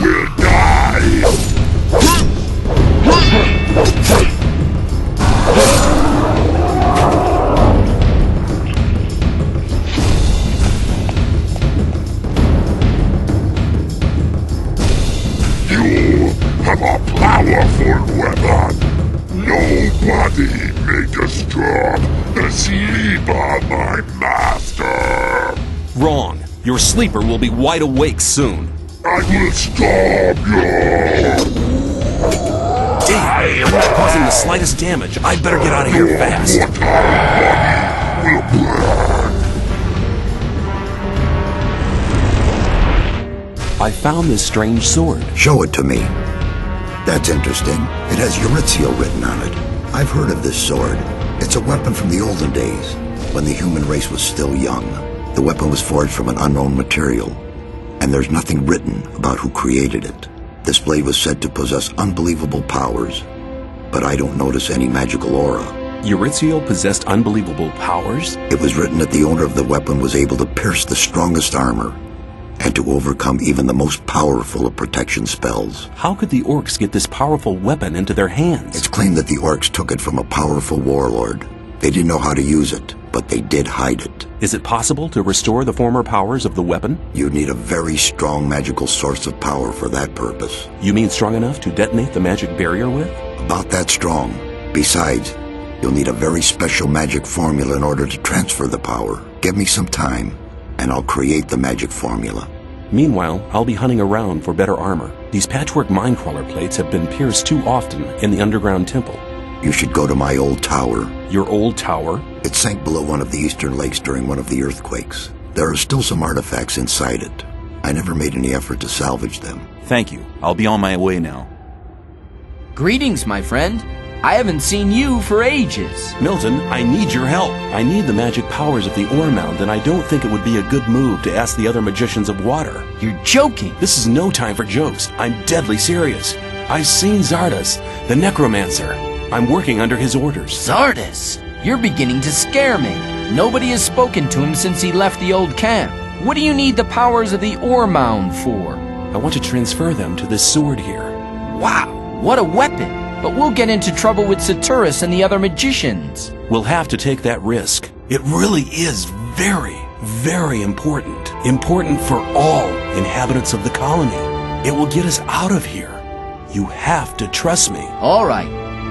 will die! Have a powerful weapon. Nobody may disturb the sleeper, my master. Wrong. Your sleeper will be wide awake soon. I will stop you. Damn, I'm not causing the slightest damage. I'd better get out of here fast. Your body will burn. I found this strange sword. Show it to me. That's interesting. It has Eurythiel written on it. I've heard of this sword. It's a weapon from the olden days, when the human race was still young. The weapon was forged from an unknown material, and there's nothing written about who created it. This blade was said to possess unbelievable powers, but I don't notice any magical aura. Eurythiel possessed unbelievable powers? It was written that the owner of the weapon was able to pierce the strongest armor, and to overcome even the most powerful of protection spells. How could the orcs get this powerful weapon into their hands? It's claimed that the orcs took it from a powerful warlord. They didn't know how to use it, but they did hide it. Is it possible to restore the former powers of the weapon? You need a very strong magical source of power for that purpose. You mean strong enough to detonate the magic barrier with? About that strong. Besides, you'll need a very special magic formula in order to transfer the power. Give me some time, and I'll create the magic formula. Meanwhile, I'll be hunting around for better armor. These patchwork minecrawler plates have been pierced too often in the underground temple. You should go to my old tower. Your old tower? It sank below one of the eastern lakes during one of the earthquakes. There are still some artifacts inside it. I never made any effort to salvage them. Thank you. I'll be on my way now. Greetings, my friend. I haven't seen you for ages. Milton, I need your help. I need the magic powers of the ore mound, and I don't think it would be a good move to ask the other magicians of water. You're joking. This is no time for jokes. I'm deadly serious. I've seen Zardas, the necromancer. I'm working under his orders. Zardas? You're beginning to scare me. Nobody has spoken to him since he left the old camp. What do you need the powers of the ore mound for? I want to transfer them to this sword here. Wow, what a weapon. But we'll get into trouble with Saturus and the other magicians. We'll have to take that risk. It really is very, very important. Important for all inhabitants of the colony. It will get us out of here. You have to trust me. All right.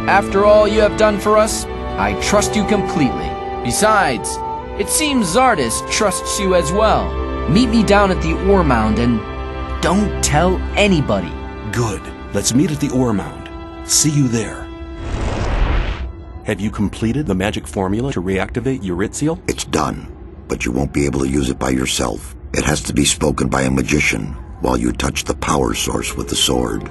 After all you have done for us, I trust you completely. Besides, it seems Zardis trusts you as well. Meet me down at the ore mound and don't tell anybody. Good. Let's meet at the ore mound. See you there. Have you completed the magic formula to reactivate Eurytziel? It's done, but you won't be able to use it by yourself. It has to be spoken by a magician while you touch the power source with the sword.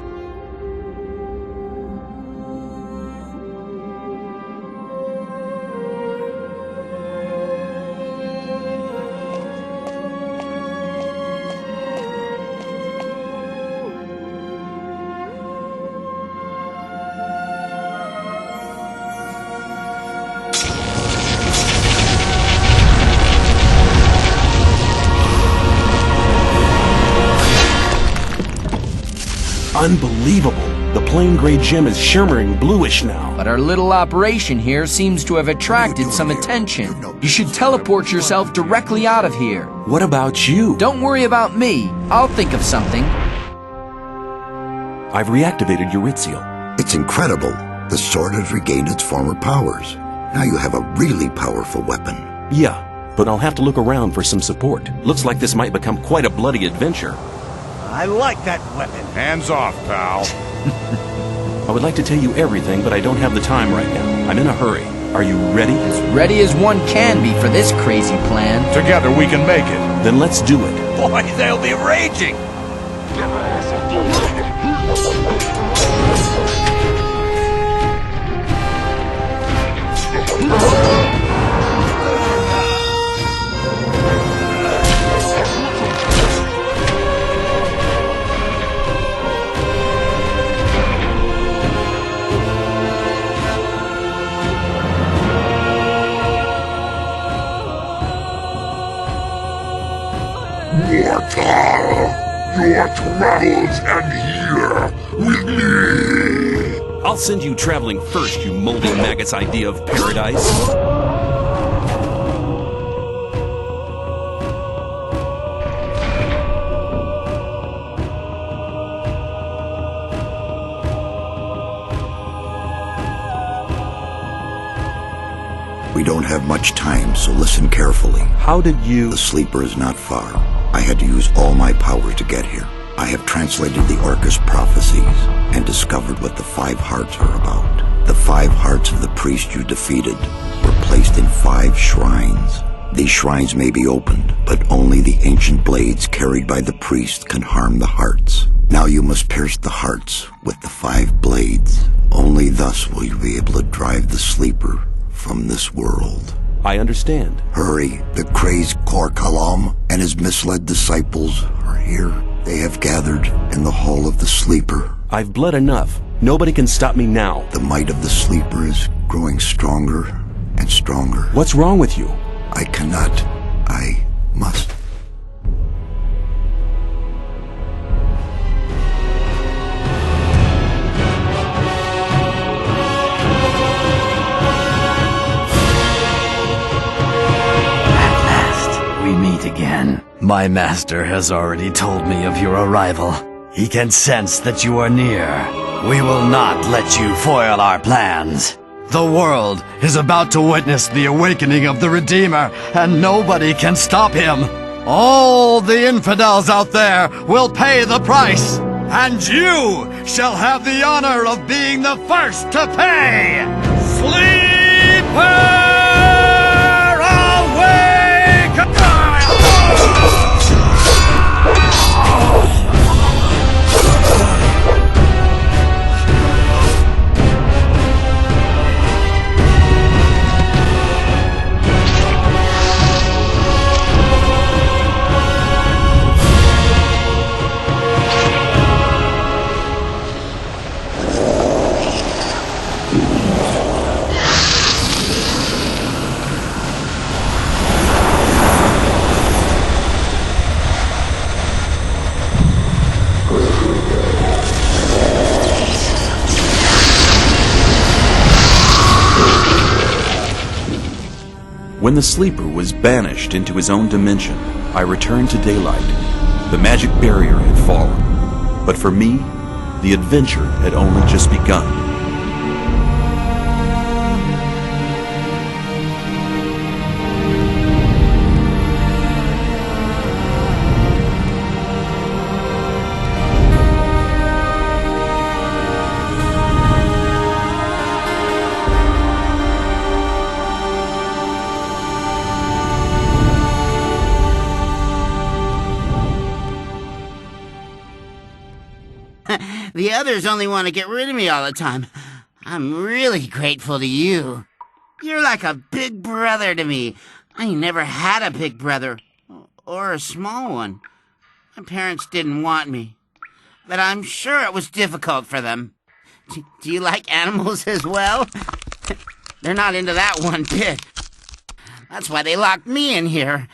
Unbelievable! The plain gray gem is shimmering bluish now. But our little operation here seems to have attracted some attention. You should teleport yourself directly out of here. What about you? Don't worry about me. I'll think of something. I've reactivated Eurytziel. It's incredible. The sword has regained its former powers. Now you have a really powerful weapon. Yeah, but I'll have to look around for some support. Looks like this might become quite a bloody adventure. I like that weapon. Hands off, pal. I would like to tell you everything, but I don't have the time right now. I'm in a hurry. Are you ready? As ready as one can be for this crazy plan. Together we can make it. Then let's do it. Boy, they'll be raging! Your travels end here with me. I'll send you traveling first, you moldy maggot's idea of paradise. We don't have much time, so listen carefully. How did you... The sleeper is not far. I had to use all my power to get here. I have translated the Orcus prophecies and discovered what the 5 hearts are about. The 5 hearts of the priest you defeated were placed in 5 shrines. These shrines may be opened, but only the ancient blades carried by the priest can harm the hearts. Now you must pierce the hearts with the 5 blades. Only thus will you be able to drive the sleeper from this world. I understand. Hurry, the crazed Kor Kalam and his misled disciples are here. They have gathered in the Hall of the Sleeper. I've bled enough. Nobody can stop me now. The might of the Sleeper is growing stronger and stronger. What's wrong with you? I cannot. I must. We meet again. My master has already told me of your arrival. He can sense that you are near. We will not let you foil our plans. The world is about to witness the awakening of the Redeemer, and nobody can stop him. All the infidels out there will pay the price, and you shall have the honor of being the first to pay. Sleeper! When the sleeper was banished into his own dimension, I returned to daylight. The magic barrier had fallen. But for me, the adventure had only just begun. The others only want to get rid of me all the time. I'm really grateful to you. You're like a big brother to me. I never had a big brother, or a small one. My parents didn't want me, but I'm sure it was difficult for them. Do you like animals as well? They're not into that one bit. That's why they locked me in here.